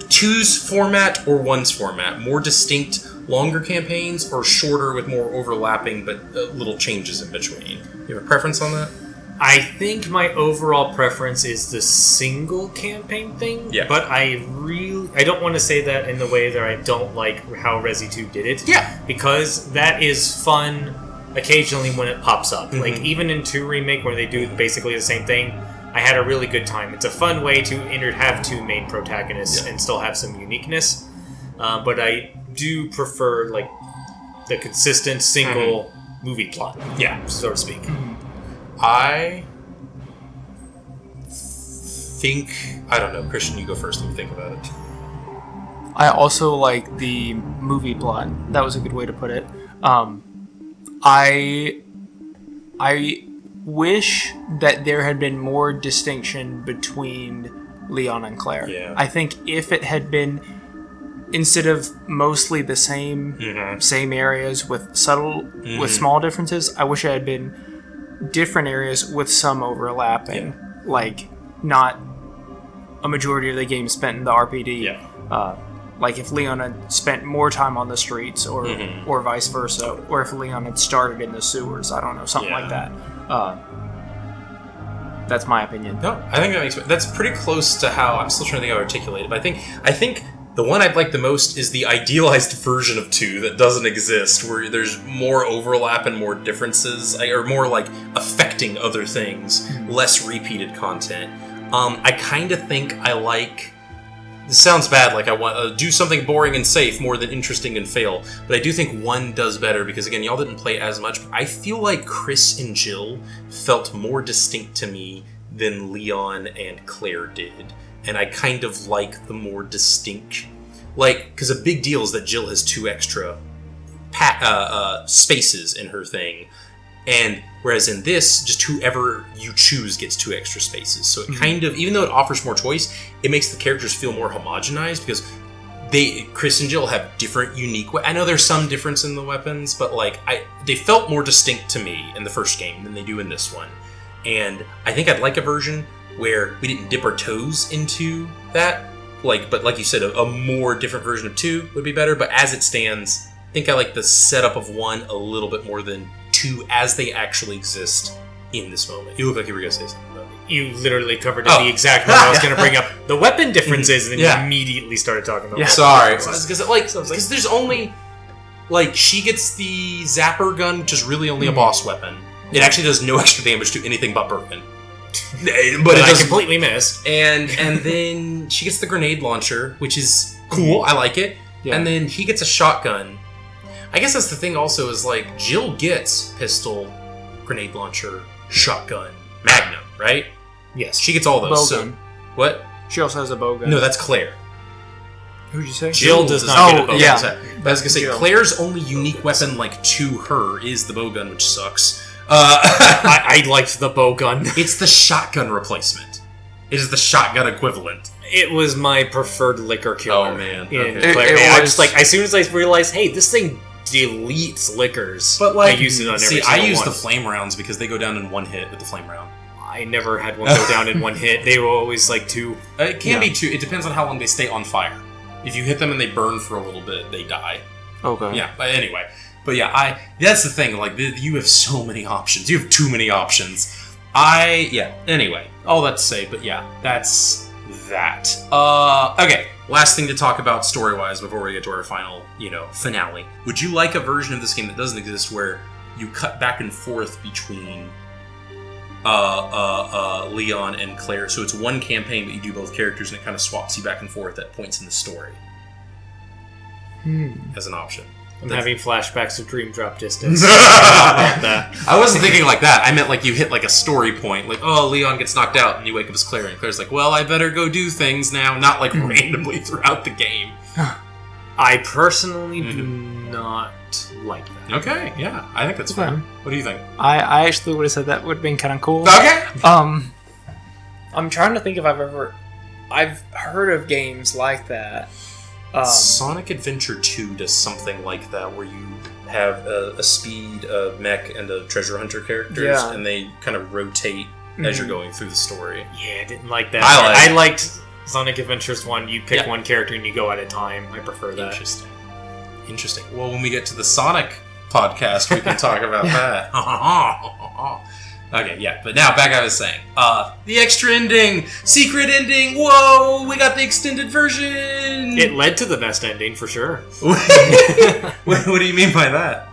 2's format or 1's format? More distinct, longer campaigns, or shorter with more overlapping but little changes in between? You have a preference on that? I think my overall preference is the single campaign thing. Yeah. But I don't want to say that in the way that I don't like how Resi 2 did it. Yeah. Because that is fun occasionally when it pops up. Mm-hmm. Like, even in 2 Remake, where they do basically the same thing, I had a really good time. It's a fun way to have 2 main protagonists and still have some uniqueness. But I do prefer, like, the consistent single movie plot. Yeah. So to speak. I think... I don't know. Christian, you go first. Let me think about it. I also like the movie plot. That was a good way to put it. I wish that there had been more distinction between Leon and Claire. Yeah. I think if it had been, instead of mostly the same areas with with small differences, I wish it had been different areas with some overlapping. Yeah. Like, not a majority of the game spent in the RPD. Yeah. Like if Leon had spent more time on the streets, or vice versa, or if Leon had started in the sewers, I don't know, something like that. That's my opinion. No, I think that's pretty close to how I'm still trying to think how to articulate it. But I think the one I'd like the most is the idealized version of 2 that doesn't exist, where there's more overlap and more differences, or more like affecting other things, less repeated content. I kind of think I like. This sounds bad, like I want to do something boring and safe more than interesting and fail, but I do think 1 does better because, again, y'all didn't play as much. But I feel like Chris and Jill felt more distinct to me than Leon and Claire did, and I kind of like the more distinct, like, because a big deal is that Jill has 2 extra spaces in her thing, and whereas in this, just whoever you choose gets 2 extra spaces. So it kind of, even though it offers more choice, it makes the characters feel more homogenized because Chris and Jill have different, unique. I know there's some difference in the weapons, but like they felt more distinct to me in the first game than they do in this one. And I think I'd like a version where we didn't dip our toes into that. But like you said, a more different version of 2 would be better. But as it stands, I think I like the setup of 1 a little bit more than 2 as they actually exist in this moment. You look like you were going to say something about it. You literally covered the exact one I was going to bring up. The weapon differences, and then you immediately started talking about. Yeah, sorry. Because there's only she gets the zapper gun, which is really only a boss weapon. It actually does no extra damage to anything but Birkin. But I completely missed. And then she gets the grenade launcher, which is cool. I like it. Yeah. And then he gets a shotgun. I guess that's the thing also is like Jill gets pistol, grenade launcher, shotgun, magnum, right? Yes. She gets all those. Bowgun. So, what? She also has a bowgun. No, that's Claire. Who'd you say? Jill does not get a bowgun. Yeah. But I was going to say, Jill. Claire's only unique weapon, to her, is the bowgun, which sucks. I liked the bowgun. It's the shotgun replacement. It is the shotgun equivalent. It was my preferred liquor killer. Oh, man. Okay. I just as soon as I realized, hey, this thing deletes liquors. But I use it on every single I use one. the flame rounds because they go down in 1 hit with the flame round. I never had one go down in 1 hit. They were always 2. It can be 2. It depends on how long they stay on fire. If you hit them and they burn for a little bit, they die. Okay. Yeah, but anyway. But yeah, that's the thing. You have so many options. You have too many options. Anyway. All that to say, but yeah, that's that. Okay. Last thing to talk about story-wise before we get to our final, finale. Would you like a version of this game that doesn't exist where you cut back and forth between Leon and Claire? So it's one campaign, but you do both characters, and it kind of swaps you back and forth at points in the story. As an option. I'm having flashbacks of Dream Drop Distance. I wasn't thinking like that. I meant you hit a story point. Leon gets knocked out and you wake up as Claire. And Claire's like, well, I better go do things now. Not randomly throughout the game. I personally do not like that. Okay, yeah. I think that's fine. What do you think? I actually would have said that would have been kind of cool. Okay. I'm trying to think if I've heard of games like that. Sonic Adventure 2 does something like that, where you have a speed, a mech, and a treasure hunter characters, and they kind of rotate as you're going through the story. Yeah, I didn't like that. I liked Sonic Adventures 1, you pick one character and you go at a time. I prefer that. Interesting. Well, when we get to the Sonic podcast, we can talk about that. Okay, yeah, but now back I was saying. The extra ending! Secret ending! Whoa! We got the extended version! It led to the best ending, for sure. What do you mean by that?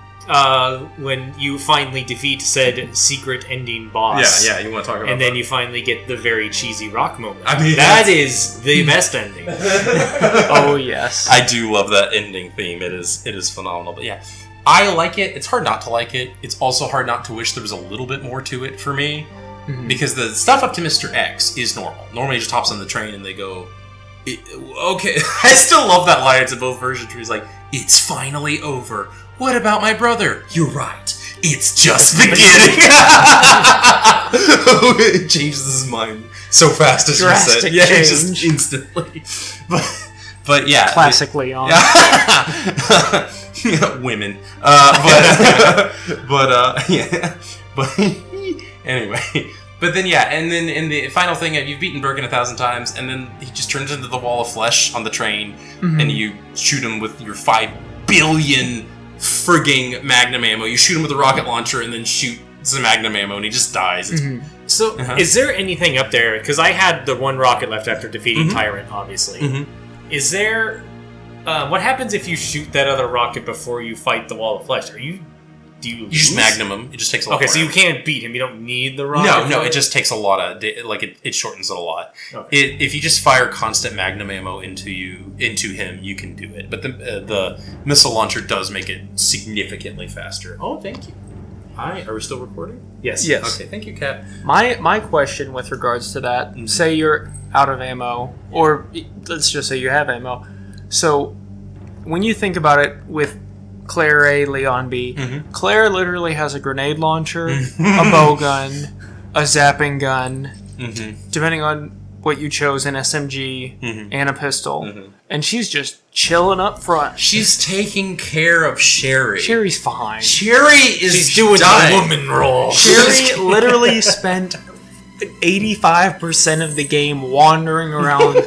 When you finally defeat said secret ending boss. Yeah, you want to talk about and then you finally get the very cheesy rock moment. I mean, that is the best ending. Oh, yes. I do love that ending theme. It is phenomenal. But yeah, I like it. It's hard not to like it. It's also hard not to wish there was a little bit more to it for me. Mm-hmm. Because the stuff up to Mr. X is normal. Normally he just hops on the train and they go, okay. I still love that line. It's in both versions where he's like, it's finally over. What about my brother? You're right. It's just beginning. It changes his mind so fast as you said. Yeah, change. Just instantly. But yeah. Classic Leon. Women. Yeah. But anyway. But then and then in the final thing, you've beaten Birkin 1,000 times, and then he just turns into the wall of flesh on the train, and you shoot him with your 5 billion frigging magnum ammo. You shoot him with a rocket launcher, and then shoot some magnum ammo, and he just dies. So, is there anything up there? Because I had the 1 rocket left after defeating Tyrant, obviously. Is there... what happens if you shoot that other rocket before you fight the wall of flesh? Do you You just magnum him. It just takes a lot. Okay, so you can't beat him. You don't need the rocket. No, it just takes a lot of it shortens it a lot. Okay. If you just fire constant magnum ammo into him, you can do it. But the missile launcher does make it significantly faster. Oh, thank you. Hi, are we still recording? Yes. Okay, thank you, Kat. My question with regards to that, say you're out of ammo, or let's just say you have ammo. So when you think about it with Claire A, Leon B, Claire literally has a grenade launcher, a bow gun, a zapping gun, depending on what you chose, an SMG and a pistol, and she's just chilling up front. She's taking care of Sherry. Sherry's fine. She's doing the woman role. Sherry literally spent 85% of the game wandering around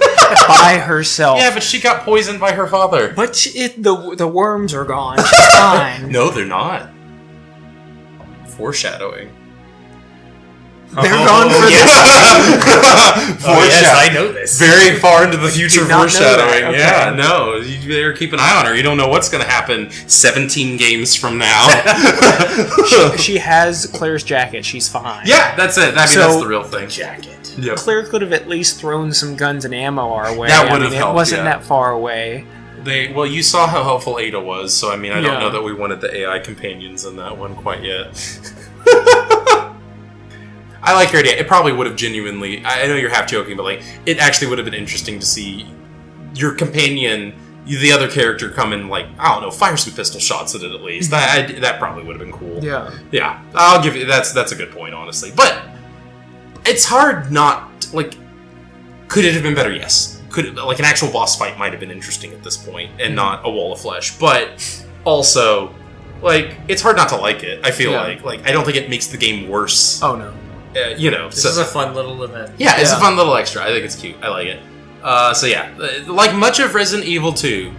by herself. Yeah, but she got poisoned by her father. But the worms are gone. She's fine. No, they're not. Foreshadowing. They're gone for this. Yes, I know this. Very far into the future foreshadowing. Okay. Yeah, no. You better keep an eye on her. You don't know what's going to happen 17 games from now. she has Claire's jacket. She's fine. Yeah, that's it. I mean, that's the real thing. Jacket. Yep. Claire could have at least thrown some guns and ammo our way. That would have helped. It wasn't that far away. Well, you saw how helpful Ada was, so I mean, I don't know that we wanted the AI companions in that one quite yet. I like your idea. It probably would have genuinely... I know you're half joking, but like, it actually would have been interesting to see your companion, the other character, come and like, I don't know, fire some pistol shots at it at least. That probably would have been cool. Yeah. Yeah, I'll give you... That's a good point, honestly. But it's hard not... Like, could it have been better? Yes. Like, an actual boss fight might have been interesting at this point, and not a wall of flesh. But also, like, it's hard not to like it, I feel like. Like, I don't think it makes the game worse. Oh, no. This is a fun little event. Yeah, it's a fun little extra. I think it's cute. I like it. So yeah, like much of Resident Evil 2,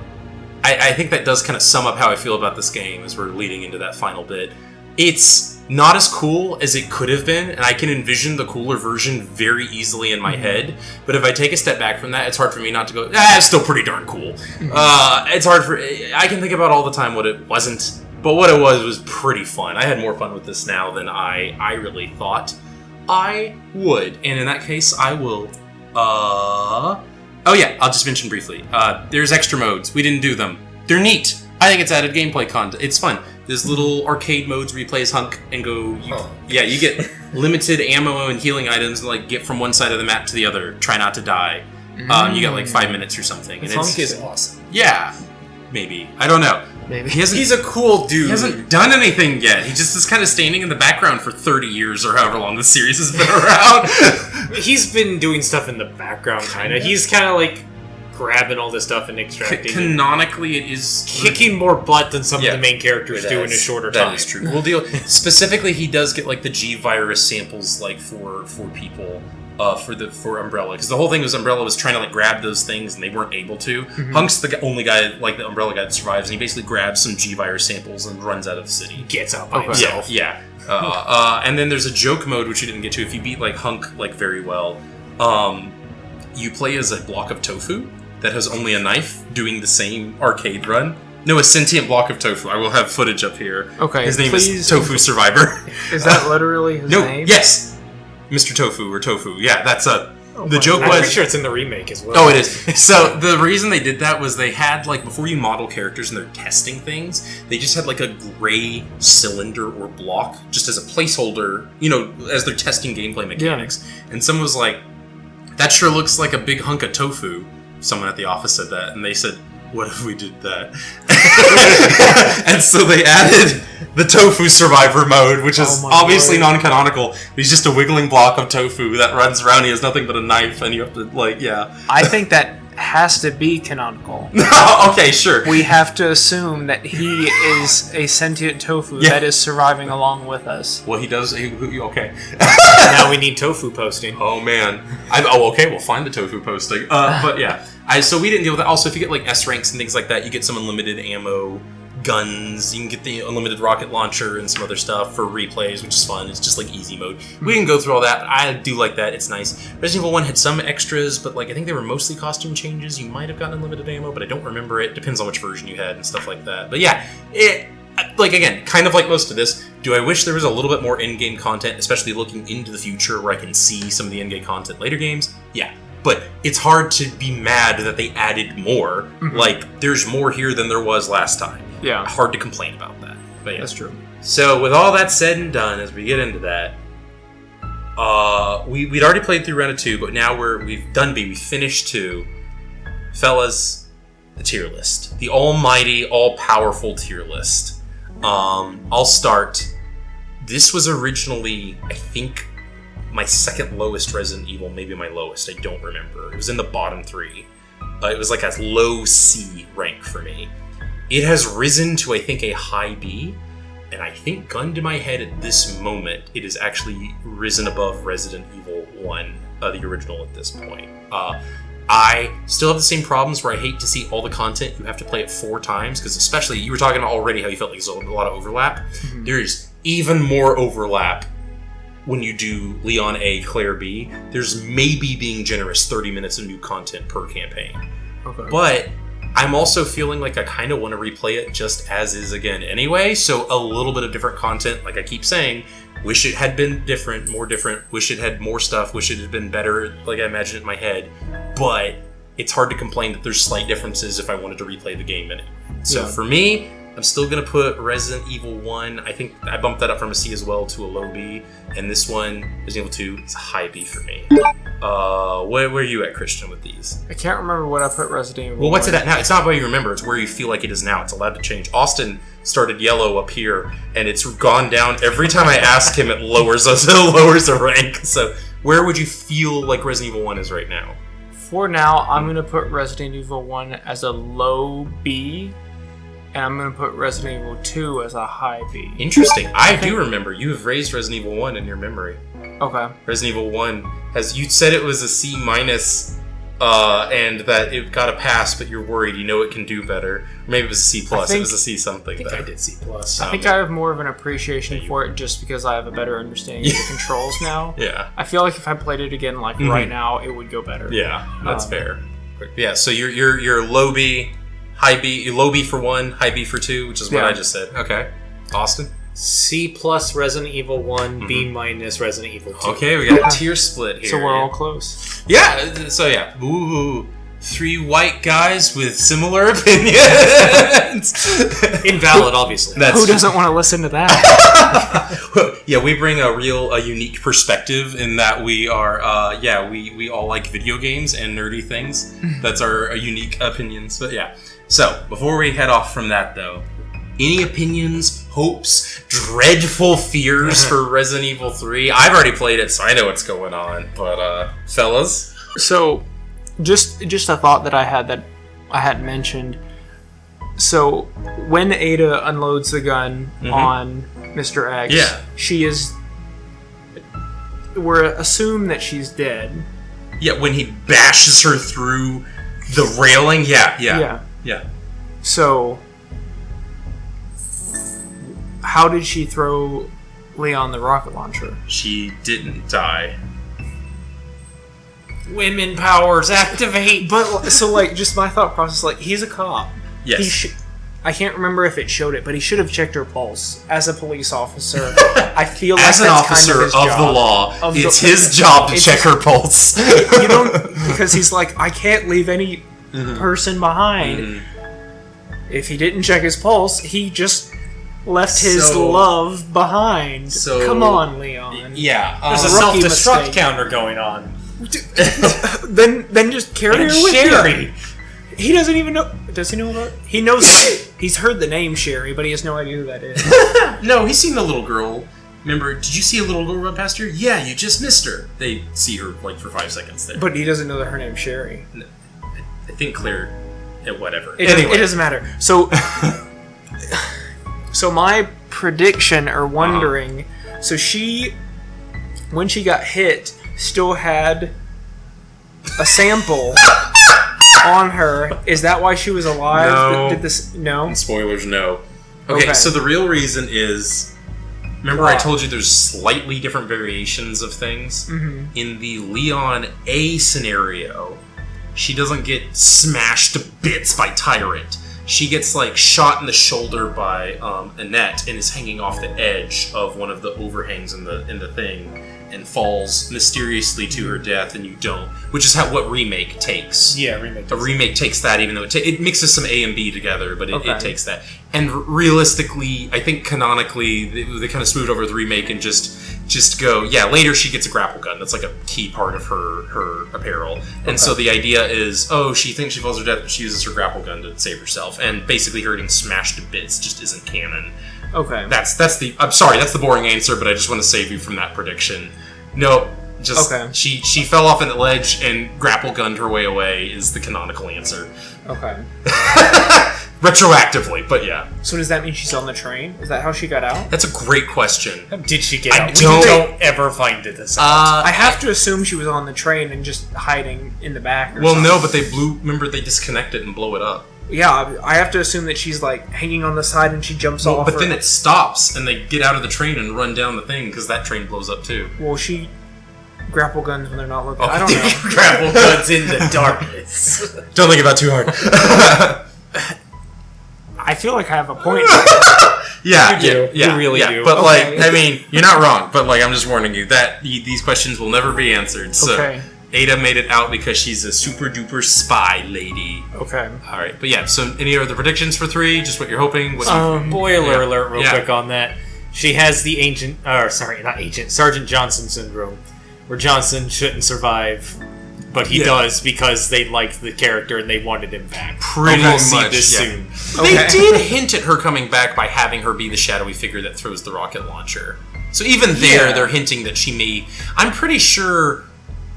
I think that does kind of sum up how I feel about this game as we're leading into that final bit. It's not as cool as it could have been, and I can envision the cooler version very easily in my head. But if I take a step back from that, it's hard for me not to go, it's still pretty darn cool. It's hard for... I can think about all the time what it wasn't, but what it was pretty fun. I had more fun with this now than I really thought I would. And in that case, I will... Oh yeah, I'll just mention briefly. There's extra modes. We didn't do them. They're neat. I think it's added gameplay content. It's fun. There's little arcade modes where you play as Hunk and go... You get limited ammo and healing items and like get from one side of the map to the other. Try not to die. You get like 5 minutes or something. And Hunk is awesome. Yeah. Maybe. I don't know. Maybe. He's a cool dude. He hasn't done anything yet. He just is kind of standing in the background for 30 years or however long the series has been around. He's been doing stuff in the background, kind of. He's kind of like grabbing all this stuff and extracting Canonically, it is... Kicking more butt than some of the main characters do in a shorter time. That is true. We'll deal... Specifically, he does get like the G virus samples like for people for Umbrella, because the whole thing was Umbrella was trying to like grab those things and they weren't able to. Hunk's the only guy, like the Umbrella guy, that survives, and he basically grabs some G-Virus samples and runs out of the city. Gets out by himself. Yeah. And then there's a joke mode which you didn't get to. If you beat like Hunk like very well, you play as a block of tofu that has only a knife doing the same arcade run. No, a sentient block of tofu. I will have footage up here. Okay, his name is Tofu Survivor. Is that literally his name? Yes. Mr. Tofu or Tofu. Yeah, that's the joke I'm was... pretty sure it's in the remake as well. Oh, it is. So the reason they did that was they had, like, before you model characters and they're testing things, they just had, like, a gray cylinder or block just as a placeholder, you know, as they're testing gameplay mechanics. Yeah. And someone was like, that sure looks like a big hunk of tofu. Someone at the office said that, and they said, what if we did that? And so they added the Tofu Survivor mode, which is obviously non-canonical. He's just a wiggling block of tofu that runs around. He has nothing but a knife, and you have to, like, yeah. I think that has to be canonical. Okay, sure. We have to assume that he is a sentient tofu that is surviving along with us. Well, he does. Okay. Now we need tofu posting. Oh, man. Okay, we'll find the tofu posting. But yeah. So we didn't deal with that. Also, if you get like S ranks and things like that, you get some unlimited ammo, guns. You can get the unlimited rocket launcher and some other stuff for replays, which is fun. It's just like easy mode. We didn't go through all that, but I do like that. It's nice. Resident Evil 1 had some extras, but like I think they were mostly costume changes. You might have gotten unlimited ammo, but I don't remember it. Depends on which version you had and stuff like that. But yeah, like, again, kind of like most of this, do I wish there was a little bit more in-game content, especially looking into the future where I can see some of the in-game content later games? Yeah. But it's hard to be mad that they added more. Like, there's more here than there was last time. Yeah. Hard to complain about that. But yeah. That's true. So, with all that said and done, as we get into that, we'd already played through round of 2, but now we've done B. We finished 2. Fellas, the tier list. The almighty, all-powerful tier list. I'll start. This was originally, I think, my second lowest Resident Evil, maybe my lowest, I don't remember. It was in the bottom 3. It was like a low C rank for me. It has risen to, I think, a high B, and I think, gun to my head at this moment, it has actually risen above Resident Evil 1, the original at this point. I still have the same problems where I hate to see all the content. You have to play it 4 times, because especially, you were talking about already how you felt like there's a lot of overlap. There is even more overlap when you do Leon A, Claire B. There's maybe, being generous, 30 minutes of new content per campaign. Okay. But I'm also feeling like I kind of want to replay it just as is again anyway, so a little bit of different content, like I keep saying. Wish it had been different, more different. Wish it had more stuff. Wish it had been better, like I imagined it in my head. But it's hard to complain that there's slight differences if I wanted to replay the game in it. So for me, I'm still going to put Resident Evil 1. I think I bumped that up from a C as well to a low B. And this one, Resident Evil 2, is a high B for me. Where are you at, Christian, with these? I can't remember what I put Resident Evil 1. Well, what's it at now? It's not where you remember. It's where you feel like it is now. It's allowed to change. Austin started yellow up here, and it's gone down. Every time I ask him, it lowers us. It lowers the rank. So where would you feel like Resident Evil 1 is right now? For now, I'm going to put Resident Evil 1 as a low B. And I'm going to put Resident Evil 2 as a high B. Interesting. I do remember. You have raised Resident Evil 1 in your memory. Okay. Resident Evil 1 has... You said it was a C minus, and that it got a pass, but you're worried. You know it can do better. Or maybe it was a C plus. It was a C something. I think I did C plus. I think I have more of an appreciation for it just because I have a better understanding of the controls now. Yeah. I feel like if I played it again right now, it would go better. Yeah, that's fair. Yeah, so you're low B... High B, low B for 1, high B for 2, which is what I just said. Okay. Austin? C plus Resident Evil 1, B minus Resident Evil 2. Okay, we got a tier split here. So we're all close. Yeah, so yeah. Ooh, 3 white guys with similar opinions. Invalid, obviously. Who doesn't want to listen to that? Yeah, we bring a unique perspective in that we are, we all like video games and nerdy things. That's our unique opinions, but yeah. So, before we head off from that, though, any opinions, hopes, dreadful fears for Resident Evil 3? I've already played it, so I know what's going on. But, fellas? So, just a thought that I hadn't mentioned. So, when Ada unloads the gun on Mr. X, she is we're assumed that she's dead. Yeah, when he bashes her through the railing. Yeah. So, how did she throw Leon the rocket launcher? She didn't die. Women powers activate. But so, like, just my thought process. Like, he's a cop. Yes. I can't remember if it showed it, but he should have checked her pulse as a police officer. I feel like as an that's officer kind of, his of job. the law, it's his job to check her pulse. You don't, because he's like, I can't leave any person behind. If he didn't check his pulse, he just left his love behind. So come on, Leon. Yeah, there's a self-destruct counter going on. then just carry her with Sherry. you. He doesn't even know. Does he know about? He knows. He's heard the name Sherry, but he has no idea who that is. No, he's seen the little girl. Remember? Did you see a little girl run past her? Yeah, you just missed her. They see her like for 5 seconds there. But he doesn't know that her name's Sherry. I think Claire. Whatever. Anyway, it doesn't matter. So, so my prediction or wondering. So she, when she got hit, still had a sample on her. Is that why she was alive? No. Did this? No. Spoilers, no. Okay, so the real reason is... Remember I told you there's slightly different variations of things? In the Leon A scenario, she doesn't get smashed to bits by Tyrant. She gets, like, shot in the shoulder by Annette and is hanging off the edge of one of the overhangs in the thing and falls mysteriously to her death, and you don't. Which is what Remake takes. Yeah, Remake. The Remake takes that, even though it mixes some A and B together, but it takes that. And realistically, I think canonically, they kind of smooth over the Remake and just go, yeah, later she gets a grapple gun. That's like a key part of her apparel. And so the idea is, she thinks she falls to death, but she uses her grapple gun to save herself. And basically her getting smashed to bits just isn't canon. Okay. I'm sorry, that's the boring answer, but I just want to save you from that prediction. No, just she fell off an ledge and grapple gunned her way away is the canonical answer. Okay. Retroactively, but yeah. So does that mean she's on the train? Is that how she got out? That's a great question. How did she get out? We don't ever find it this out. I have to assume she was on the train and just hiding in the back or Well, something. no, but remember they disconnect it and blow it up. Yeah, I have to assume that she's like hanging on the side and she jumps off. But then it stops and they get out of the train and run down the thing because that train blows up too. Well, she grapple guns when they're not looking. I don't know. Grapple guns in the darkness. Don't think about it too hard. I feel like I have a point. Yeah, you do. You really do. But like, I mean, you're not wrong. But like, I'm just warning you that these questions will never be answered. So Ada made it out because she's a super duper spy lady. Okay. All right, but yeah. So any other predictions for 3? Just what you're hoping? Spoiler alert, real quick on that. She has the Sergeant Johnson syndrome, where Johnson shouldn't survive. But he does because they liked the character and they wanted him back. Pretty much. See this soon. They did hint at her coming back by having her be the shadowy figure that throws the rocket launcher. So even there, they're hinting that she may... I'm pretty sure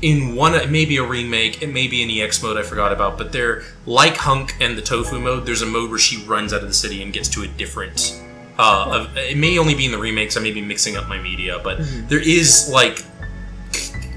in one... It may be a remake, it may be an EX mode I forgot about, but they're like Hunk and the Tofu mode. There's a mode where she runs out of the city and gets to a different... it may only be in the remakes. I may be mixing up my media, but there is like...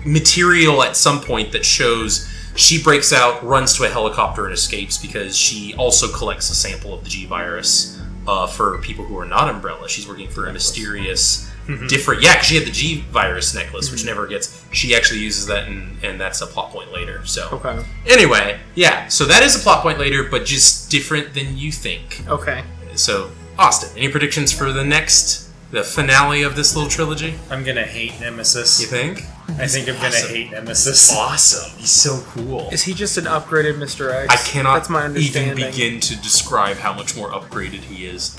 material at some point that shows she breaks out, runs to a helicopter, and escapes because she also collects a sample of the G virus for people who are not Umbrella. She's working for a mysterious, different... Yeah, because she had the G virus necklace, which never gets... She actually uses that, and that's a plot point later. So anyway, yeah. So that is a plot point later, but just different than you think. Okay. So, Austin, any predictions for the finale of this little trilogy? I'm gonna hate Nemesis. You think? I think I'm gonna hate Nemesis. Awesome. He's so cool. Is he just an upgraded Mr. X? I cannot That's my even begin to describe how much more upgraded he is.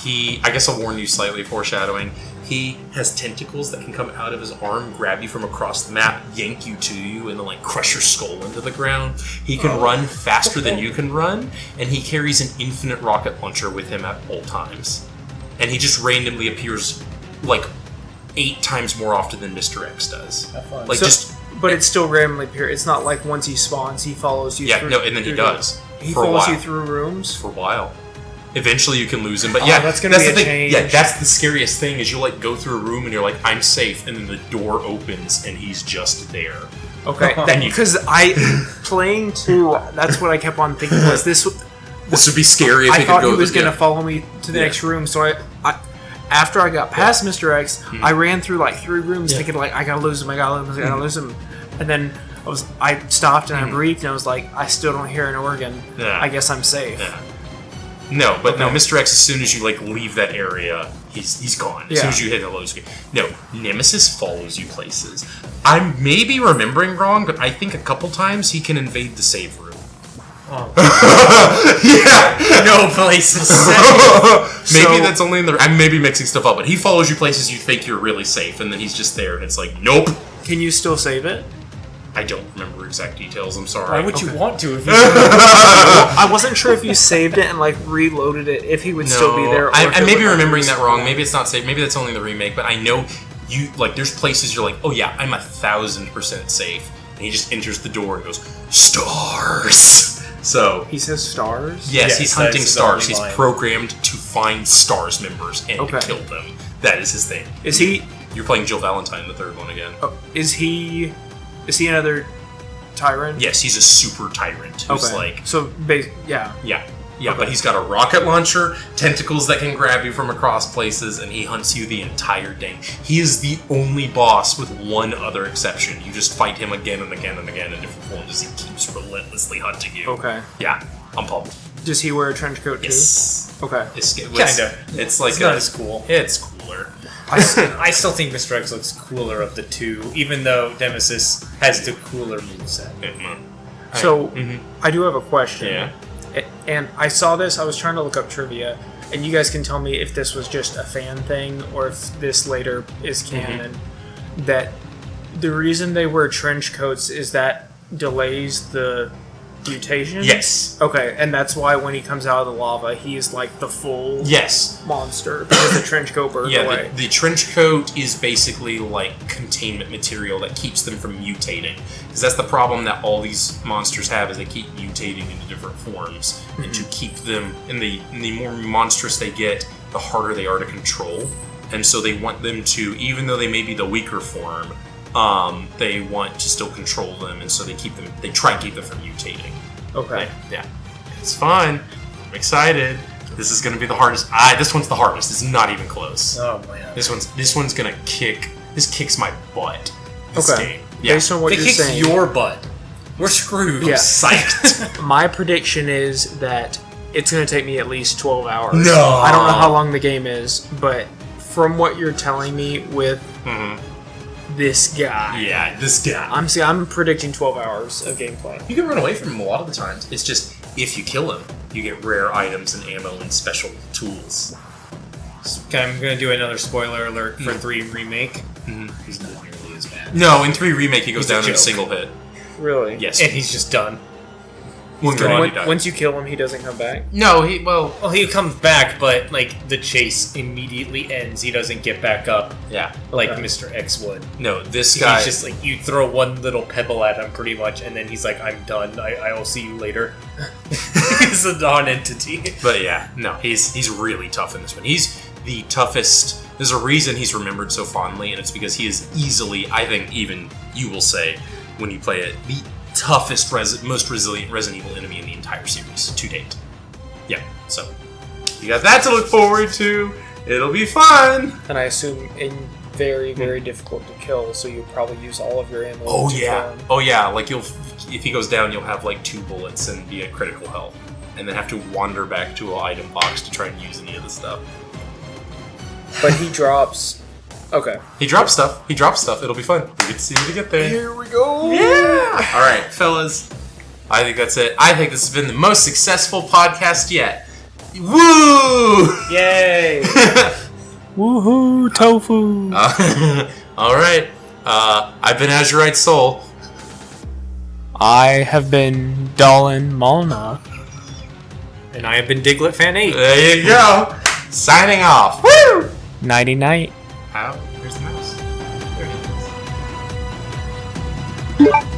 I guess I'll warn you slightly, foreshadowing. He has tentacles that can come out of his arm, grab you from across the map, yank you to you, and then like crush your skull into the ground. He can run faster than you can run, and he carries an infinite rocket launcher with him at all times. And he just randomly appears like 8 times more often than Mr. X does. Like but it's still randomly appear. It's not like once he spawns, he follows you. Yeah, no, and then he does. He follows you through rooms for a while. Eventually, you can lose him, but yeah, that's gonna be the a thing. change. Yeah, that's the scariest thing is you'll like go through a room and you're like, I'm safe, and then the door opens and he's just there. Okay, because playing 2, that's what I kept on thinking was this. This would be scary if I he thought could go. he was going to follow me to the next room, so I after I got past Mr. X, I ran through like 3 rooms thinking like I gotta lose him, I gotta lose him, and then I stopped and I breathed and I was like, I still don't hear an organ. Yeah. I guess I'm safe. Yeah. No, but no, Mr. X. As soon as you like leave that area, he's gone. As soon as you hit the low screen. No, Nemesis follows you places. I'm maybe remembering wrong, but I think a couple times he can invade the save room. Oh. Yeah, No place is safe. Maybe that's only in the. I'm maybe mixing stuff up, but he follows you places you think you're really safe, and then he's just there, and it's like, nope. Can you still save it? I don't remember exact details. I'm sorry. Why would you want to if you I wasn't sure if you saved it and like reloaded it, if he would still be there. Or I may be remembering that wrong. Maybe it's not safe. Maybe that's only in the remake. But I know you like. There's places you're like, oh yeah, I'm 1,000% safe, and he just enters the door and goes, stars. So he says stars. yes, he's hunting that's his stars. only He's line. programmed to find stars members and kill them. That is his thing. Is he? You're playing Jill Valentine, the third one again. Oh, is he another tyrant? Yes, he's a super tyrant who's like so. Yeah, but he's got a rocket launcher, tentacles that can grab you from across places, and he hunts you the entire day. He is the only boss with one other exception. You just fight him again and again and again in different forms as he keeps relentlessly hunting you. Okay. Yeah, I'm pumped. Does he wear a trench coat too? Yes. Okay. Kinda. It's like It's not as cool. It's cooler. I still think Mr. X looks cooler of the 2, even though Nemesis has the cooler moveset. So I do have a question. Yeah. And I saw this. I was trying to look up trivia, and you guys can tell me if this was just a fan thing or if this later is canon. That the reason they wear trench coats is that delays the mutation. Yes. Okay, and that's why when he comes out of the lava, he's like the full Yes. monster because the trench coat burned away. The trench coat is basically like containment material that keeps them from mutating. Because that's the problem that all these monsters have is they keep mutating into different forms. And to keep them, and the more monstrous they get, the harder they are to control. And so they want them to, even though they may be the weaker form, they want to still control them, and so they try and keep them from mutating. Okay. Yeah. It's fun. I'm excited. This is going to be the hardest. This one's the hardest. It's not even close. Oh man. This one's going to kick. This kicks my butt. This Okay. game. Yeah. Based on what If it you're kicks saying, your butt, we're screwed. Yeah. Psyched. my prediction is that it's going to take me at least 12 hours. No. I don't know how long the game is, but from what you're telling me with this guy, Yeah, this guy. I'm predicting 12 hours of gameplay. You can run away from him a lot of the times. It's just, if you kill him, you get rare items and ammo and special tools. Okay, I'm gonna do another spoiler alert for 3 remake. He's not nearly as bad. No, in 3 Remake, he goes He's a down in a joke. single hit. Really? Yes. And he's just done. One grenade died. Once you kill him, he doesn't come back. No, Well, he comes back, but like the chase immediately ends. He doesn't get back up yeah. like Okay. Mr. X would. No, this guy... He's just like, you throw one little pebble at him pretty much, and then he's like, I'm done. I will see you later. He's a non-entity. But yeah, no, he's really tough in this one. He's the toughest. There's a reason he's remembered so fondly, and it's because he is easily, I think even you will say, when you play it, the toughest, most resilient Resident Evil enemy in the entire series to date. Yeah, so you got that to look forward to. It'll be fun. And I assume very, very difficult to kill, so you'll probably use all of your ammo. Oh to yeah, kill him. oh yeah. Like if he goes down, you'll have like 2 bullets and be at critical health, and then have to wander back to an item box to try and use any of the stuff. But he drops. Okay. He drops stuff. It'll be fun. We get to see him to get there. Here we go. Yeah! Alright, fellas. I think that's it. I think this has been the most successful podcast yet. Woo! Yay! Woohoo, tofu. Alright. I've been Azurite Soul. I have been Dolan Molna. And I have been Diglett Fan 8. There you go. Signing off. Woo! Nighty night. How? Where's the mouse? There it is.